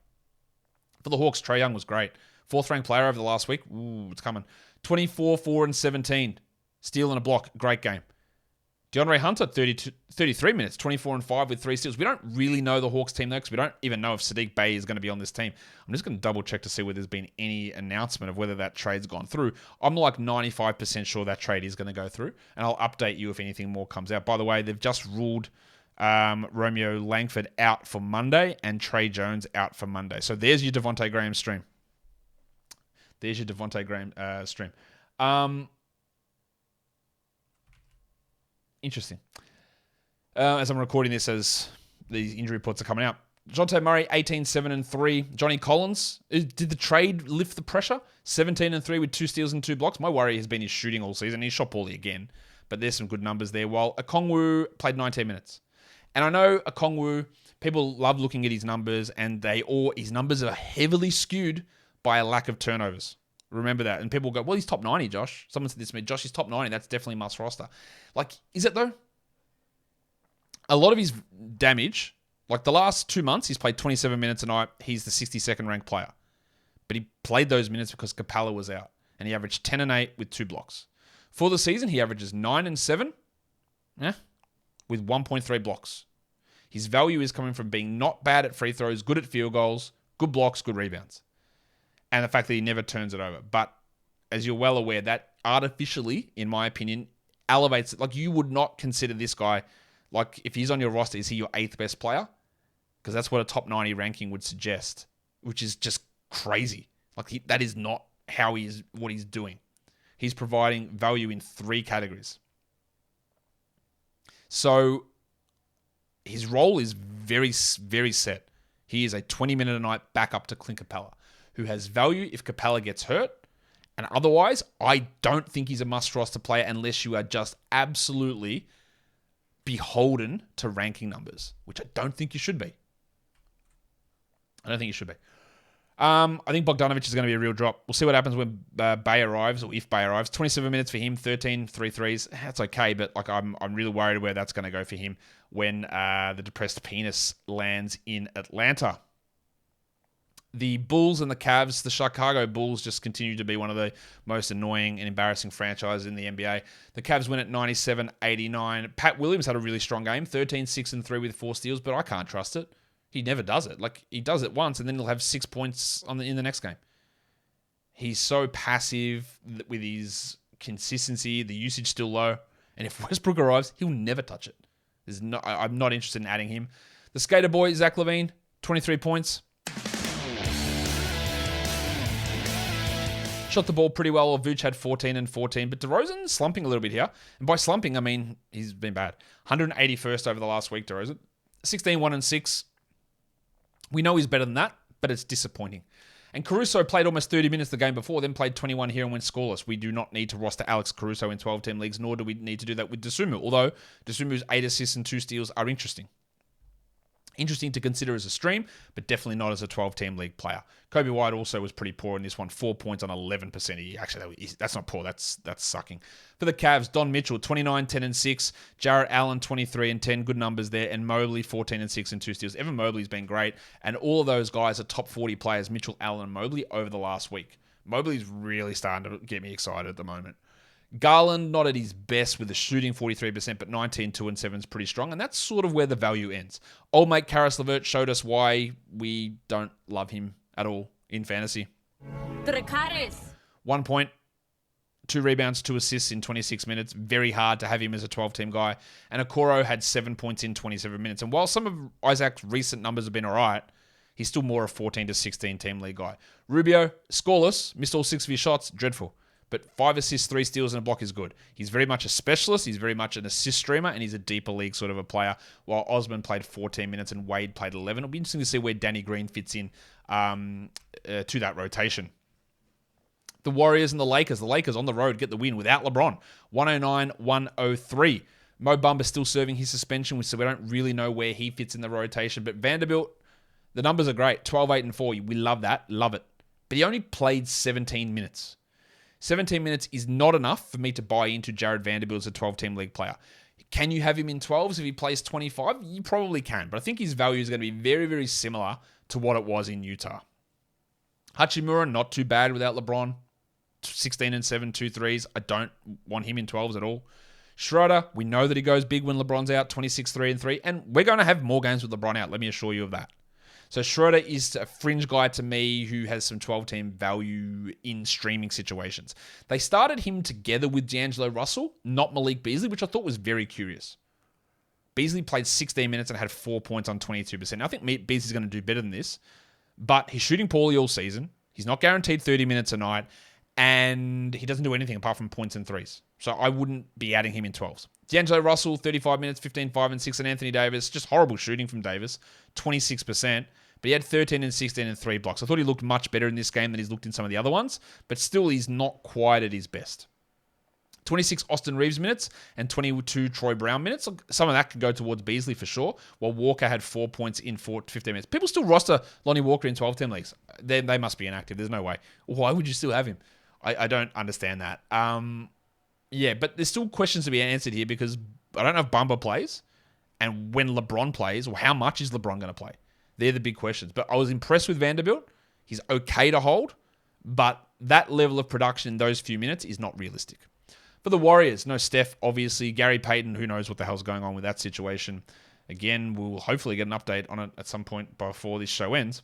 For the Hawks, Trae Young was great. 4th ranked player over the last week. Ooh, it's coming. 24, 4, and 17. Steal and a block. Great game. DeAndre Hunter, 33 minutes, 24 and 5 with 3 steals. We don't really know the Hawks team though, because we don't even know if Sadiq Bey is going to be on this team. I'm just going to double check to see whether there's been any announcement of whether that trade's gone through. I'm like 95% sure that trade is going to go through, and I'll update you if anything more comes out. By the way, they've just ruled Romeo Langford out for Monday and Trey Jones out for Monday. So there's your Devontae Graham stream. Interesting. As I'm recording this, as these injury reports are coming out, DeJounte Murray, 18-7-3. Johnny Collins, did the trade lift the pressure? 17-3 with 2 steals and 2 blocks. My worry has been his shooting all season. He's shot poorly again, but there's some good numbers there. While Okongwu played 19 minutes. And I know Okongwu, people love looking at his numbers, and his numbers are heavily skewed by a lack of turnovers. Remember that. And people go, well, he's top 90, Josh. Someone said this to me, Josh, he's top 90. That's definitely must roster. Like, is it though? A lot of his damage, like the last 2 months, he's played 27 minutes a night. He's the 62nd ranked player. But he played those minutes because Capella was out. And he averaged 10 and 8 with 2 blocks. For the season, he averages 9 and 7 with 1.3 blocks. His value is coming from being not bad at free throws, good at field goals, good blocks, good rebounds. And the fact that he never turns it over. But as you're well aware, that artificially, in my opinion, elevates it. Like, you would not consider this guy, like, if he's on your roster, is he your 8th best player? Because that's what a top 90 ranking would suggest, which is just crazy. Like, that is not what he's doing. He's providing value in 3 categories. So his role is very, very set. He is a 20-minute a night backup to Clint Capella, who has value if Capella gets hurt. And otherwise, I don't think he's a must-roster player unless you are just absolutely beholden to ranking numbers, which I don't think you should be. I think Bogdanovic is going to be a real drop. We'll see what happens when Bay arrives, or if Bay arrives. 27 minutes for him, 13 3 threes. That's okay, but like I'm really worried where that's going to go for him when the depressed penis lands in Atlanta. The Bulls and the Cavs, the Chicago Bulls just continue to be one of the most annoying and embarrassing franchises in the NBA. The Cavs win at 97-89. Pat Williams had a really strong game, 13-6-3 with 4 steals, but I can't trust it. He never does it. Like, he does it once and then he'll have 6 points in the next game. He's so passive with his consistency, the usage still low. And if Westbrook arrives, he'll never touch it. I'm not interested in adding him. The skater boy, Zach LaVine, 23 points. Shot the ball pretty well. Vooch had 14 and 14, but DeRozan slumping a little bit here. And by slumping, I mean he's been bad. 181st over the last week, DeRozan. 16, 1 and 6. We know he's better than that, but it's disappointing. And Caruso played almost 30 minutes the game before, then played 21 here and went scoreless. We do not need to roster Alex Caruso in 12-team leagues, nor do we need to do that with Dosunmu, although Dosumu's 8 assists and 2 steals are interesting. Interesting to consider as a stream, but definitely not as a 12-team league player. Kobe White also was pretty poor in this one. 4 points on 11%. Actually, that's not poor. That's sucking. For the Cavs, Don Mitchell, 29, 10 and 6. Jarrett Allen, 23 and 10. Good numbers there. And Mobley, 14 and 6 and 2 steals. Evan Mobley's been great. And all of those guys are top 40 players, Mitchell, Allen, and Mobley, over the last week. Mobley's really starting to get me excited at the moment. Garland, not at his best with the shooting, 43%, but 19, 2 and 7 is pretty strong, and that's sort of where the value ends. Old mate Karis LeVert showed us why we don't love him at all in fantasy. 1 point, 2 rebounds, 2 assists in 26 minutes. Very hard to have him as a 12-team guy. And Okoro had 7 points in 27 minutes. And while some of Isaac's recent numbers have been all right, he's still more a 14 to 16-team league guy. Rubio, scoreless, missed all 6 of his shots, dreadful. But 5 assists, 3 steals, and a block is good. He's very much a specialist. He's very much an assist streamer, and he's a deeper league sort of a player, while Osman played 14 minutes and Wade played 11. It'll be interesting to see where Danny Green fits in to that rotation. The Warriors and the Lakers. The Lakers on the road get the win without LeBron. 109-103. Mo Bamba still serving his suspension, so we don't really know where he fits in the rotation. But Vanderbilt, the numbers are great. 12, 8, and 4. We love that. Love it. But he only played 17 minutes. 17 minutes is not enough for me to buy into Jared Vanderbilt as a 12-team league player. Can you have him in 12s if he plays 25? You probably can, but I think his value is going to be very, very similar to what it was in Utah. Hachimura, not too bad without LeBron. 16 and 7, 2 threes. I don't want him in 12s at all. Schroeder, we know that he goes big when LeBron's out, 26-3-3, and we're going to have more games with LeBron out, let me assure you of that. So Schroeder is a fringe guy to me who has some 12-team value in streaming situations. They started him together with D'Angelo Russell, not Malik Beasley, which I thought was very curious. Beasley played 16 minutes and had 4 points on 22%. Now, I think Beasley's going to do better than this, but he's shooting poorly all season. He's not guaranteed 30 minutes a night, and he doesn't do anything apart from points and threes. So I wouldn't be adding him in 12s. D'Angelo Russell, 35 minutes, 15, 5, and 6, and Anthony Davis, just horrible shooting from Davis, 26%. But he had 13 and 16 and 3 blocks. I thought he looked much better in this game than he's looked in some of the other ones, but still he's not quite at his best. 26 Austin Reeves minutes and 22 Troy Brown minutes. Some of that could go towards Beasley for sure, while Walker had 4 points in 15 minutes. People still roster Lonnie Walker in 12-team leagues. They must be inactive. There's no way. Why would you still have him? I don't understand that. Yeah, but there's still questions to be answered here because I don't know if Bumba plays and when LeBron plays, or how much is LeBron going to play? They're the big questions. But I was impressed with Vanderbilt. He's okay to hold, but that level of production in those few minutes is not realistic. For the Warriors, no Steph, obviously. Gary Payton, who knows what the hell's going on with that situation. Again, we'll hopefully get an update on it at some point before this show ends.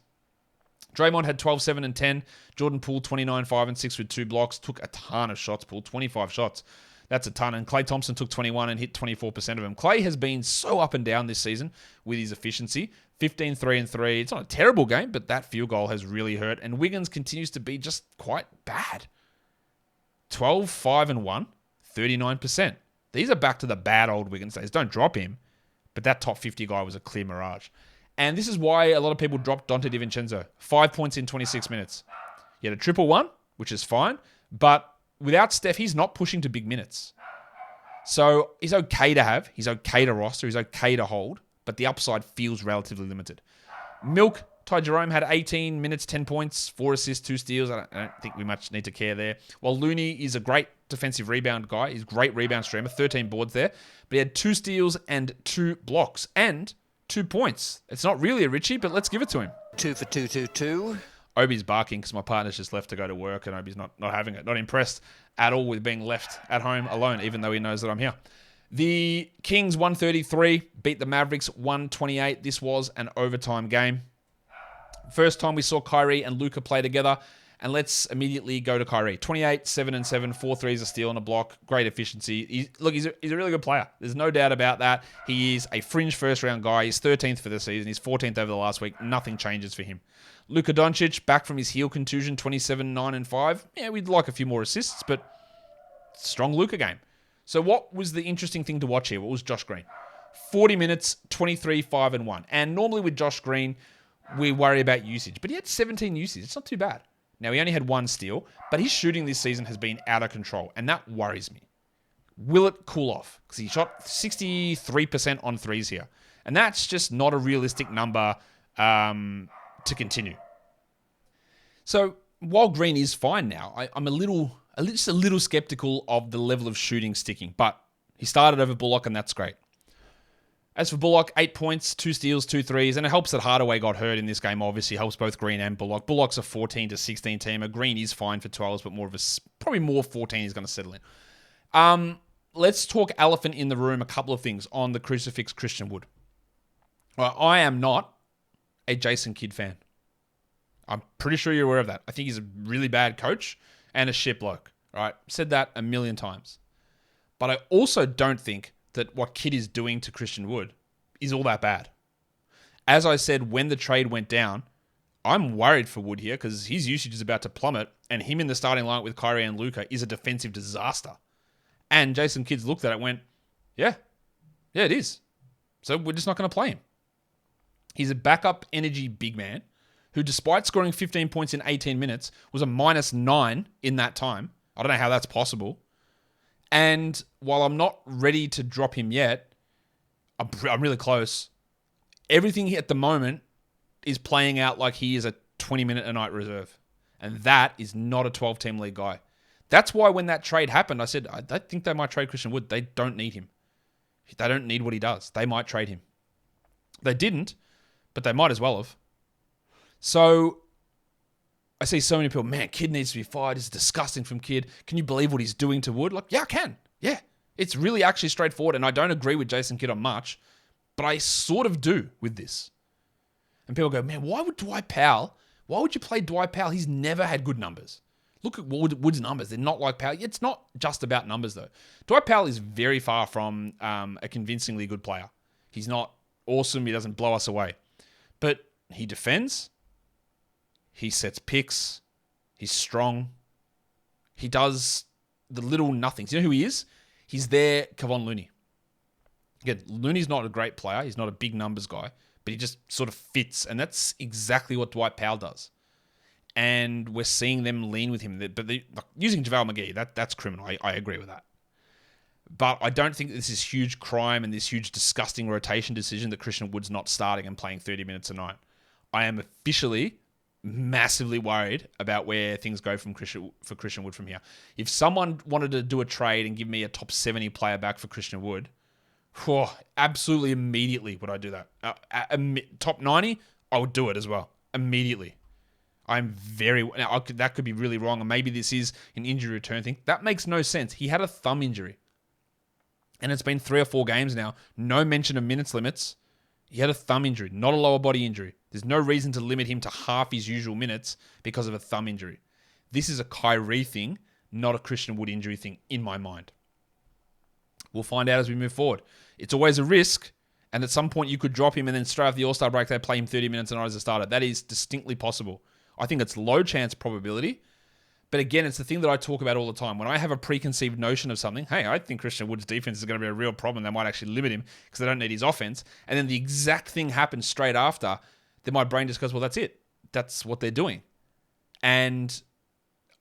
Draymond had 12, 7, and 10. Jordan Poole, 29, 5, and 6 with 2 blocks. Took a ton of shots, Poole, 25 shots. That's a ton. And Klay Thompson took 21 and hit 24% of them. Klay has been so up and down this season with his efficiency. 15, 3, and 3. It's not a terrible game, but that field goal has really hurt. And Wiggins continues to be just quite bad. 12, 5, and 1. 39%. These are back to the bad old Wiggins days. Don't drop him. But that top 50 guy was a clear mirage. And this is why a lot of people dropped Dante DiVincenzo. 5 points in 26 minutes. He had a 1-1, which is fine. But without Steph, he's not pushing to big minutes. So he's okay to have. He's okay to roster. He's okay to hold. But the upside feels relatively limited. Milk, Ty Jerome had 18 minutes, 10 points, 4 assists, 2 steals. I don't think we much need to care there. While Looney is a great defensive rebound guy. He's a great rebound streamer, 13 boards there. But he had 2 steals and 2 blocks and 2 points. It's not really a Richie, but let's give it to him. 2 for 2. Obi's barking because my partner's just left to go to work and Obi's not having it. Not impressed at all with being left at home alone, even though he knows that I'm here. The Kings 133 beat the Mavericks 128. This was an overtime game. First time we saw Kyrie and Luka play together. And let's immediately go to Kyrie. 28, 7 and 7, 4 threes, a steal and a block. Great efficiency. He's a really good player. There's no doubt about that. He is a fringe first-round guy. He's 13th for the season. He's 14th over the last week. Nothing changes for him. Luka Doncic, back from his heel contusion, 27, 9 and 5. Yeah, we'd like a few more assists, but strong Luka game. So what was the interesting thing to watch here? What was Josh Green? 40 minutes, 23, 5 and 1. And normally with Josh Green, we worry about usage. But he had 17 usage. It's not too bad. Now, he only had 1 steal, but his shooting this season has been out of control, and that worries me. Will it cool off? Because he shot 63% on threes here, and that's just not a realistic number to continue. So, while Green is fine now, I'm just a little skeptical of the level of shooting sticking, but he started over Bullock, and that's great. As for Bullock, 8 points, 2 steals, 2 threes, and it helps that Hardaway got hurt in this game, obviously. Helps both Green and Bullock. Bullock's a 14 to 16 teamer. Green is fine for 12s, but probably more 14 he's going to settle in. Let's talk elephant in the room, a couple of things on the crucifix Christian Wood. Well, I am not a Jason Kidd fan. I'm pretty sure you're aware of that. I think he's a really bad coach and a shit bloke. Right? Said that a million times. But I also don't think that what Kidd is doing to Christian Wood is all that bad. As I said, when the trade went down, I'm worried for Wood here because his usage is about to plummet, and him in the starting lineup with Kyrie and Luka is a defensive disaster. And Jason Kidd looked at it and went, yeah, it is. So we're just not going to play him. He's a backup energy big man who, despite scoring 15 points in 18 minutes, was a -9 in that time. I don't know how that's possible. And while I'm not ready to drop him yet, I'm really close. Everything at the moment is playing out like he is a 20-minute-a-night reserve. And that is not a 12-team league guy. That's why when that trade happened, I said, I think they might trade Christian Wood. They don't need him. They don't need what he does. They might trade him. They didn't, but they might as well have. So I see so many people, man, Kidd needs to be fired. It's disgusting from Kidd. Can you believe what he's doing to Wood? Like, yeah, I can. Yeah. It's really actually straightforward, and I don't agree with Jason Kidd on much, but I sort of do with this. And people go, man, why would you play Dwight Powell? He's never had good numbers. Look at Wood's numbers. They're not like Powell. It's not just about numbers, though. Dwight Powell is very far from a convincingly good player. He's not awesome. He doesn't blow us away. But he defends. He sets picks. He's strong. He does the little nothings. You know who he is? He's their Kevon Looney. Again, Looney's not a great player. He's not a big numbers guy. But he just sort of fits. And that's exactly what Dwight Powell does. And we're seeing them lean with him. But using JaVale McGee, that's criminal. I agree with that. But I don't think this is huge crime and this huge disgusting rotation decision that Christian Wood's not starting and playing 30 minutes a night. I am officially massively worried about where things go for Christian Wood from here. If someone wanted to do a trade and give me a top 70 player back for Christian Wood, absolutely immediately would I do that. Top 90, I would do it as well. Immediately. That could be really wrong, and maybe this is an injury return thing. That makes no sense. He had a thumb injury. And it's been 3 or 4 games now. No mention of minutes limits. He had a thumb injury, not a lower body injury. There's no reason to limit him to half his usual minutes because of a thumb injury. This is a Kyrie thing, not a Christian Wood injury thing in my mind. We'll find out as we move forward. It's always a risk, and at some point you could drop him and then straight after the All-Star break they play him 30 minutes and not as a starter. That is distinctly possible. I think it's low chance probability. But again, it's the thing that I talk about all the time. When I have a preconceived notion of something, hey, I think Christian Wood's defense is going to be a real problem. They might actually limit him because they don't need his offense. And then the exact thing happens straight after, then my brain just goes, well, that's it. That's what they're doing. And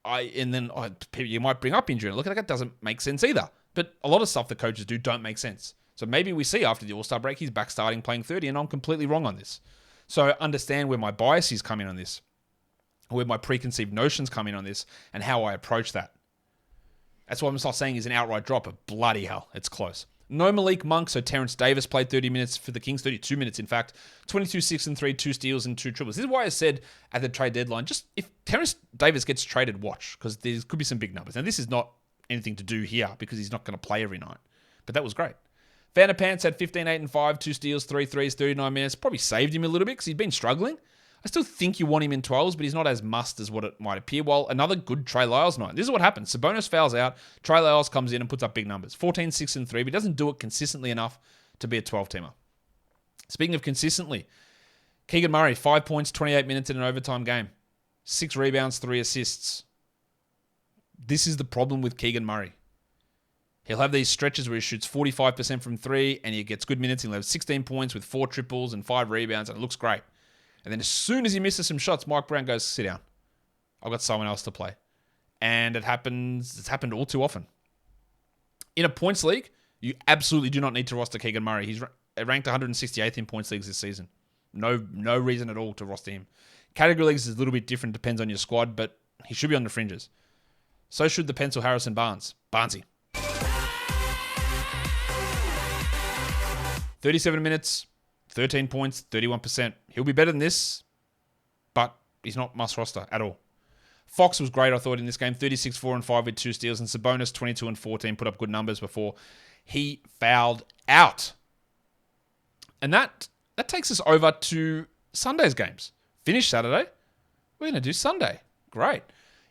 you might bring up injury. Look, that doesn't make sense either. But a lot of stuff that coaches do don't make sense. So maybe we see after the All-Star break, he's back starting playing 30, and I'm completely wrong on this. So understand where my bias is coming on this, where my preconceived notions come in on this, and how I approach that. That's what I'm not saying is an outright drop, but bloody hell, it's close. No Malik Monk, so Terrence Davis played 30 minutes for the Kings, 32 minutes in fact. 22, 6 and 3, 2 steals and 2 triples. This is why I said at the trade deadline, just if Terrence Davis gets traded, watch, because there could be some big numbers. Now this is not anything to do here because he's not going to play every night, but that was great. Vanderpants had 15, 8 and 5, 2 steals, 3 threes, 39 minutes. Probably saved him a little bit because he'd been struggling. I still think you want him in 12s, but he's not as must as what it might appear. Well, another good Trey Lyles night. This is what happens. Sabonis fouls out. Trey Lyles comes in and puts up big numbers. 14, 6 and 3, but he doesn't do it consistently enough to be a 12-teamer. Speaking of consistently, Keegan Murray, 5 points, 28 minutes in an overtime game. 6 rebounds, 3 assists. This is the problem with Keegan Murray. He'll have these stretches where he shoots 45% from 3 and he gets good minutes. He'll have 16 points with 4 triples and 5 rebounds, and it looks great. And then as soon as he misses some shots, Mike Brown goes, sit down. I've got someone else to play. And it's happened all too often. In a points league, you absolutely do not need to roster Keegan Murray. He's ranked 168th in points leagues this season. No reason at all to roster him. Category leagues is a little bit different, depends on your squad, but he should be on the fringes. So should the pencil Harrison Barnes. Barnesy. 37 minutes, 13 points, 31%. He'll be better than this, but he's not must roster at all. Fox was great, I thought, in this game. 36, 4 and 5 with 2 steals. And Sabonis, 22 and 14, put up good numbers before he fouled out. And that takes us over to Sunday's games. Finished Saturday. We're going to do Sunday. Great.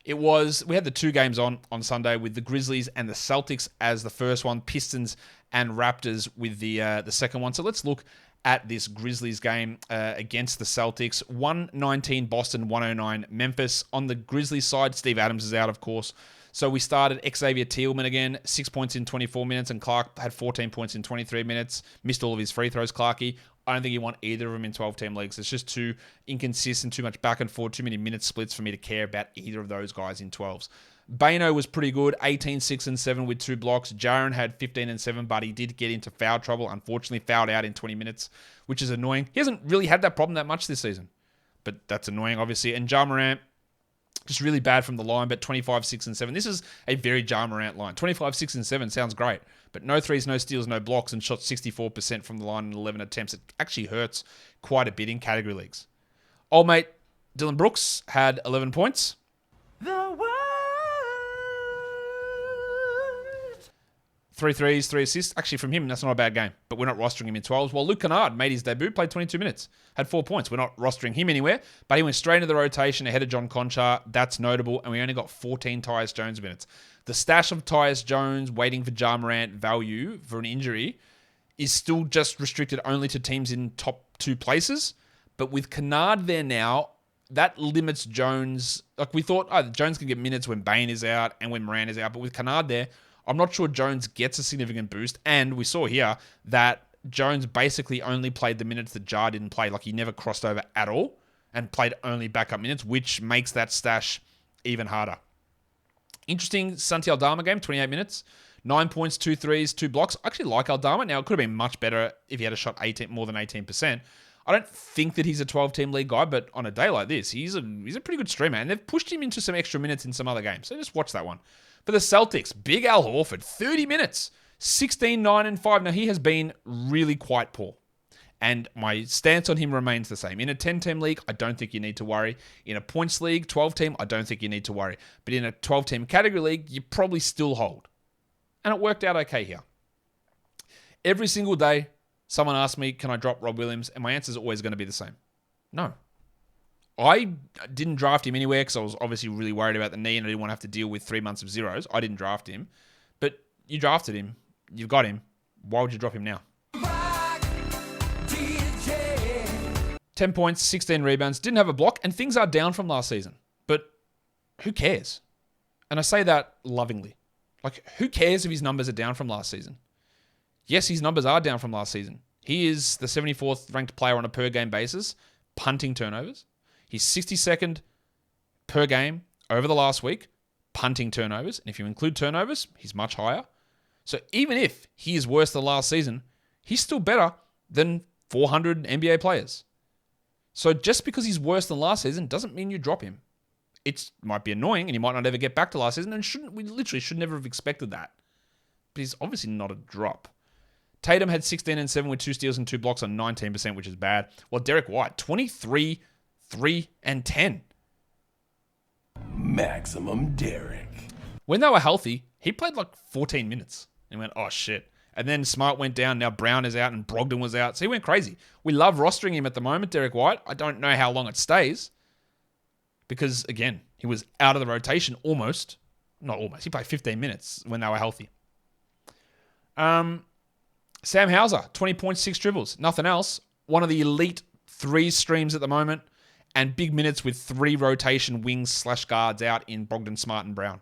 We had the 2 games on Sunday with the Grizzlies and the Celtics as the first one. Pistons and Raptors with the second one. So let's look at this Grizzlies game against the Celtics. 119 Boston, 109 Memphis. On the Grizzlies side, Steve Adams is out, of course. So we started Xavier Tillman again, 6 points in 24 minutes, and Clark had 14 points in 23 minutes. Missed all of his free throws, Clarky. I don't think you want either of them in 12-team leagues. It's just too inconsistent, too much back and forth, too many minute splits for me to care about either of those guys in 12s. Bano was pretty good, 18, 6 and 7 with 2 blocks. Jaren had 15 and 7, but he did get into foul trouble. Unfortunately, fouled out in 20 minutes, which is annoying. He hasn't really had that problem that much this season, but that's annoying, obviously. And Ja Morant, just really bad from the line, but 25, 6 and 7. This is a very Ja Morant line. 25, 6 and 7 sounds great, but no threes, no steals, no blocks, and shot 64% from the line in 11 attempts. It actually hurts quite a bit in category leagues. Old mate Dylan Brooks had 11 points. The world. 3 threes, 3 assists. Actually, from him, that's not a bad game. But we're not rostering him in 12s. Well, Luke Kennard made his debut, played 22 minutes, had 4 points. We're not rostering him anywhere, but he went straight into the rotation ahead of John Conchar. That's notable. And we only got 14 Tyus Jones minutes. The stash of Tyus Jones waiting for Ja Morant value for an injury is still just restricted only to teams in top 2 places. But with Kennard there now, that limits Jones. Like we thought, Jones can get minutes when Bane is out and when Morant is out. But with Kennard there, I'm not sure Jones gets a significant boost. And we saw here that Jones basically only played the minutes that Ja didn't play. Like he never crossed over at all and played only backup minutes, which makes that stash even harder. Interesting Santi Aldama game, 28 minutes. 9 points, 2 threes, 2 blocks. I actually like Aldama. Now, it could have been much better if he had a shot more than 18%. I don't think that he's a 12-team league guy, but on a day like this, he's a pretty good streamer. And they've pushed him into some extra minutes in some other games. So just watch that one. For the Celtics, Big Al Horford, 30 minutes, 16, 9, and 5. Now, he has been really quite poor. And my stance on him remains the same. In a 10-team league, I don't think you need to worry. In a points league, 12-team, I don't think you need to worry. But in a 12-team category league, you probably still hold. And it worked out okay here. Every single day, someone asks me, can I drop Rob Williams? And my answer is always going to be the same. No. I didn't draft him anywhere because I was obviously really worried about the knee and I didn't want to have to deal with 3 months of zeros. I didn't draft him. But you drafted him. You've got him. Why would you drop him now? 10 points, 16 rebounds. Didn't have a block. And things are down from last season. But who cares? And I say that lovingly. Like, who cares if his numbers are down from last season? Yes, his numbers are down from last season. He is the 74th ranked player on a per-game basis, punting turnovers. He's 62nd per game over the last week, punting turnovers. And if you include turnovers, he's much higher. So even if he is worse than last season, he's still better than 400 NBA players. So just because he's worse than last season doesn't mean you drop him. It might be annoying and he might not ever get back to last season and we literally should never have expected that. But he's obviously not a drop. Tatum had 16 and 7 with 2 steals and 2 blocks on 19%, which is bad. Well, Derek White, 23, 3, and 10. Maximum Derek. When they were healthy, he played like 14 minutes. And went, oh shit. And then Smart went down. Now Brown is out and Brogdon was out. So he went crazy. We love rostering him at the moment, Derek White. I don't know how long it stays. Because, again, he was out of the rotation almost. Not almost. He played 15 minutes when they were healthy. Sam Hauser, 20.6 dribbles. Nothing else. One of the elite 3 streams at the moment. And big minutes with 3 rotation wings / guards out in Brogdon, Smart, and Brown.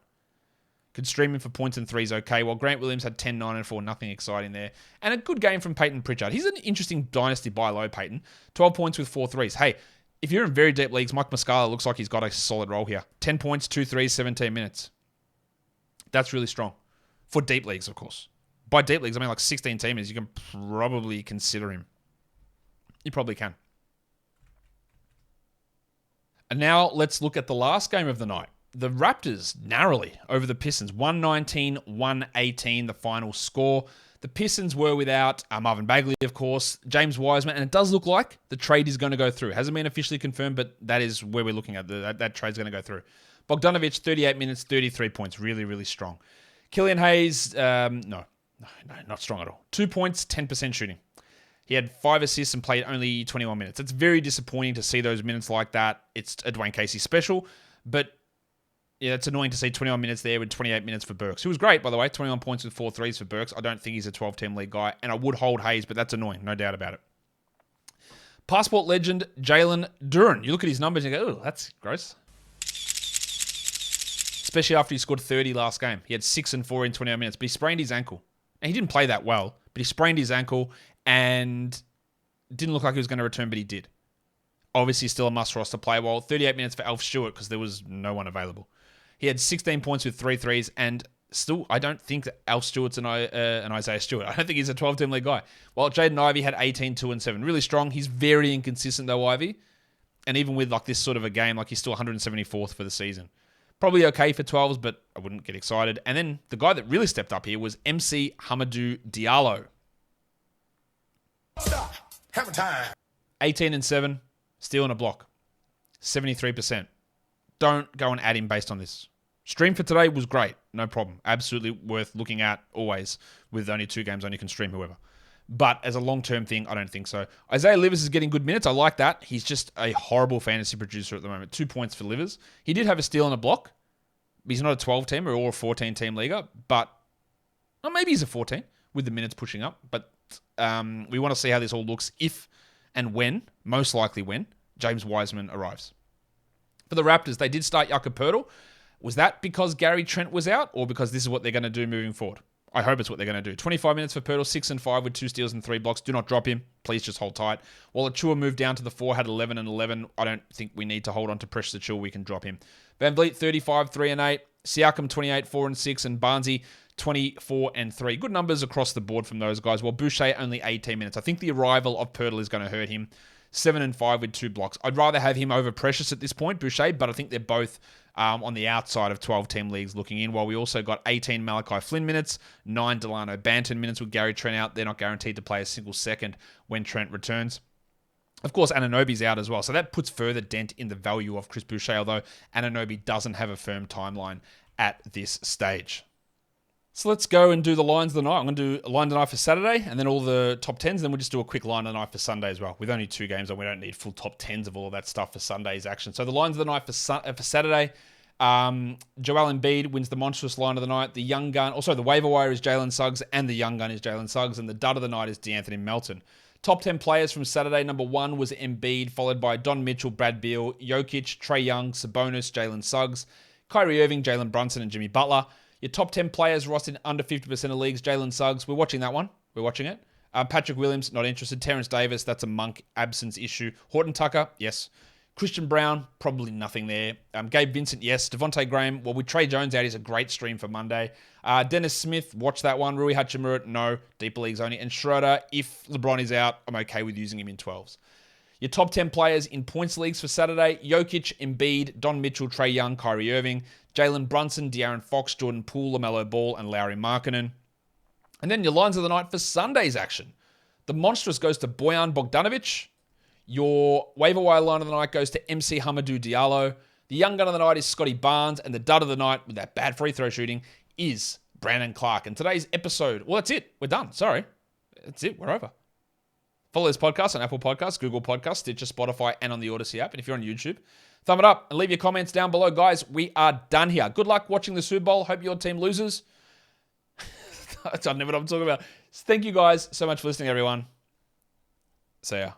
Could stream him for points and threes okay. While Grant Williams had 10, 9, and 4. Nothing exciting there. And a good game from Peyton Pritchard. He's an interesting dynasty buy low, Peyton. 12 points with 4 threes. Hey, if you're in very deep leagues, Mike Muscala looks like he's got a solid role here. 10 points, 2 threes, 17 minutes. That's really strong. For deep leagues, of course. By deep leagues, I mean like 16 teamers. You can probably consider him. You probably can. And now let's look at the last game of the night. The Raptors narrowly over the Pistons. 119-118, the final score. The Pistons were without Marvin Bagley, of course, James Wiseman, and it does look like the trade is going to go through. It hasn't been officially confirmed, but that is where we're looking at. That trade's going to go through. Bogdanovic, 38 minutes, 33 points. Really, really strong. Killian Hayes, no, not strong at all. 2 points, 10% shooting. He had 5 assists and played only 21 minutes. It's very disappointing to see those minutes like that. It's a Dwayne Casey special, but yeah, it's annoying to see 21 minutes there with 28 minutes for Burks, who was great, by the way. 21 points with 4 threes for Burks. I don't think he's a 12-team league guy, and I would hold Hayes, but that's annoying, no doubt about it. Passport legend Jalen Duren. You look at his numbers and you go, oh, that's gross. Especially after he scored 30 last game. He had 6 and 4 in 28 minutes, but he sprained his ankle. And he didn't play that well, but he sprained his ankle and didn't look like he was going to return, but he did. Obviously, still a must-roster play. Well, 38 minutes for Alf Stewart because there was no one available. He had 16 points with 3 threes, and still, I don't think that Alf Stewart's an Isaiah Stewart. I don't think he's a 12-team league guy. While Jaden Ivey had 18, 2, and 7. Really strong. He's very inconsistent, though, Ivey. And even with like this sort of a game, like he's still 174th for the season. Probably okay for 12s, but I wouldn't get excited. And then the guy that really stepped up here was MC Hamidou Diallo. Stop. Hammer time. 18 and 7. Steal and a block. 73%. Don't go and add him based on this. Stream for today was great. No problem. Absolutely worth looking at always. With only 2 games on, you can stream whoever. But as a long-term thing, I don't think so. Isaiah Livers is getting good minutes. I like that. He's just a horrible fantasy producer at the moment. 2 points for Livers. He did have a steal and a block. He's not a 12-team or a 14-team leaguer, but maybe he's a 14 with the minutes pushing up. But we want to see how this all looks if and when, most likely when, James Wiseman arrives. For the Raptors, they did start Jakob Poeltl. Was that because Gary Trent was out or because this is what they're going to do moving forward? I hope it's what they're going to do. 25 minutes for Poeltl, 6 and 5 with 2 steals and 3 blocks. Do not drop him. Please just hold tight. While Achua moved down to the 4, had 11 and 11. I don't think we need to hold on to Precious Achua. We can drop him. Van Vliet, 35, 3 and 8. Siakam, 28, 4 and 6. And Barnesy, 24 and 3. Good numbers across the board from those guys. While Boucher, only 18 minutes. I think the arrival of Poeltl is going to hurt him. 7 and 5 with 2 blocks. I'd rather have him over Precious at this point, Boucher, but I think they're both on the outside of 12-team leagues looking in, while we also got 18 Malachi Flynn minutes, 9 Delano Banton minutes with Gary Trent out. They're not guaranteed to play a single second when Trent returns. Of course, Anunoby's out as well, so that puts further dent in the value of Chris Boucher, although Anunoby doesn't have a firm timeline at this stage. So let's go and do the lines of the night. I'm going to do a line of the night for Saturday and then all the top 10s. Then we'll just do a quick line of the night for Sunday as well. With only 2 games on, we don't need full top 10s of all of that stuff for Sunday's action. So the lines of the night for Saturday, Joel Embiid wins the monstrous line of the night. The young gun, also the waiver wire is Jalen Suggs and the young gun is Jalen Suggs. And the dud of the night is DeAnthony Melton. Top 10 players from Saturday. Number 1 was Embiid, followed by Don Mitchell, Brad Beal, Jokic, Trae Young, Sabonis, Jalen Suggs, Kyrie Irving, Jalen Brunson, and Jimmy Butler. Your top 10 players rostered under 50% of leagues. Jalen Suggs, we're watching that one. We're watching it. Patrick Williams, not interested. Terrence Davis, that's a Monk absence issue. Horton Tucker, yes. Christian Brown, probably nothing there. Gabe Vincent, yes. Devontae Graham, well, with Trey Jones out, he's a great stream for Monday. Dennis Smith, watch that one. Rui Hachimura, no. Deeper leagues only. And Schroeder, if LeBron is out, I'm okay with using him in 12s. Your top 10 players in points leagues for Saturday: Jokic, Embiid, Don Mitchell, Trae Young, Kyrie Irving, Jalen Brunson, De'Aaron Fox, Jordan Poole, LaMelo Ball, and Lauri Markkanen. And then your lines of the night for Sunday's action. The monstrous goes to Bojan Bogdanovic. Your waiver wire line of the night goes to MC Hamidou Diallo. The young gun of the night is Scotty Barnes. And the dud of the night, with that bad free throw shooting, is Brandon Clark. And today's episode, well, that's it. We're done. Sorry. That's it. We're over. Follow this podcast on Apple Podcasts, Google Podcasts, Stitcher, Spotify, and on the Odyssey app. And if you're on YouTube, thumb it up and leave your comments down below. Guys, we are done here. Good luck watching the Super Bowl. Hope your team loses. I don't know what I'm talking about. Thank you guys so much for listening, everyone. See ya.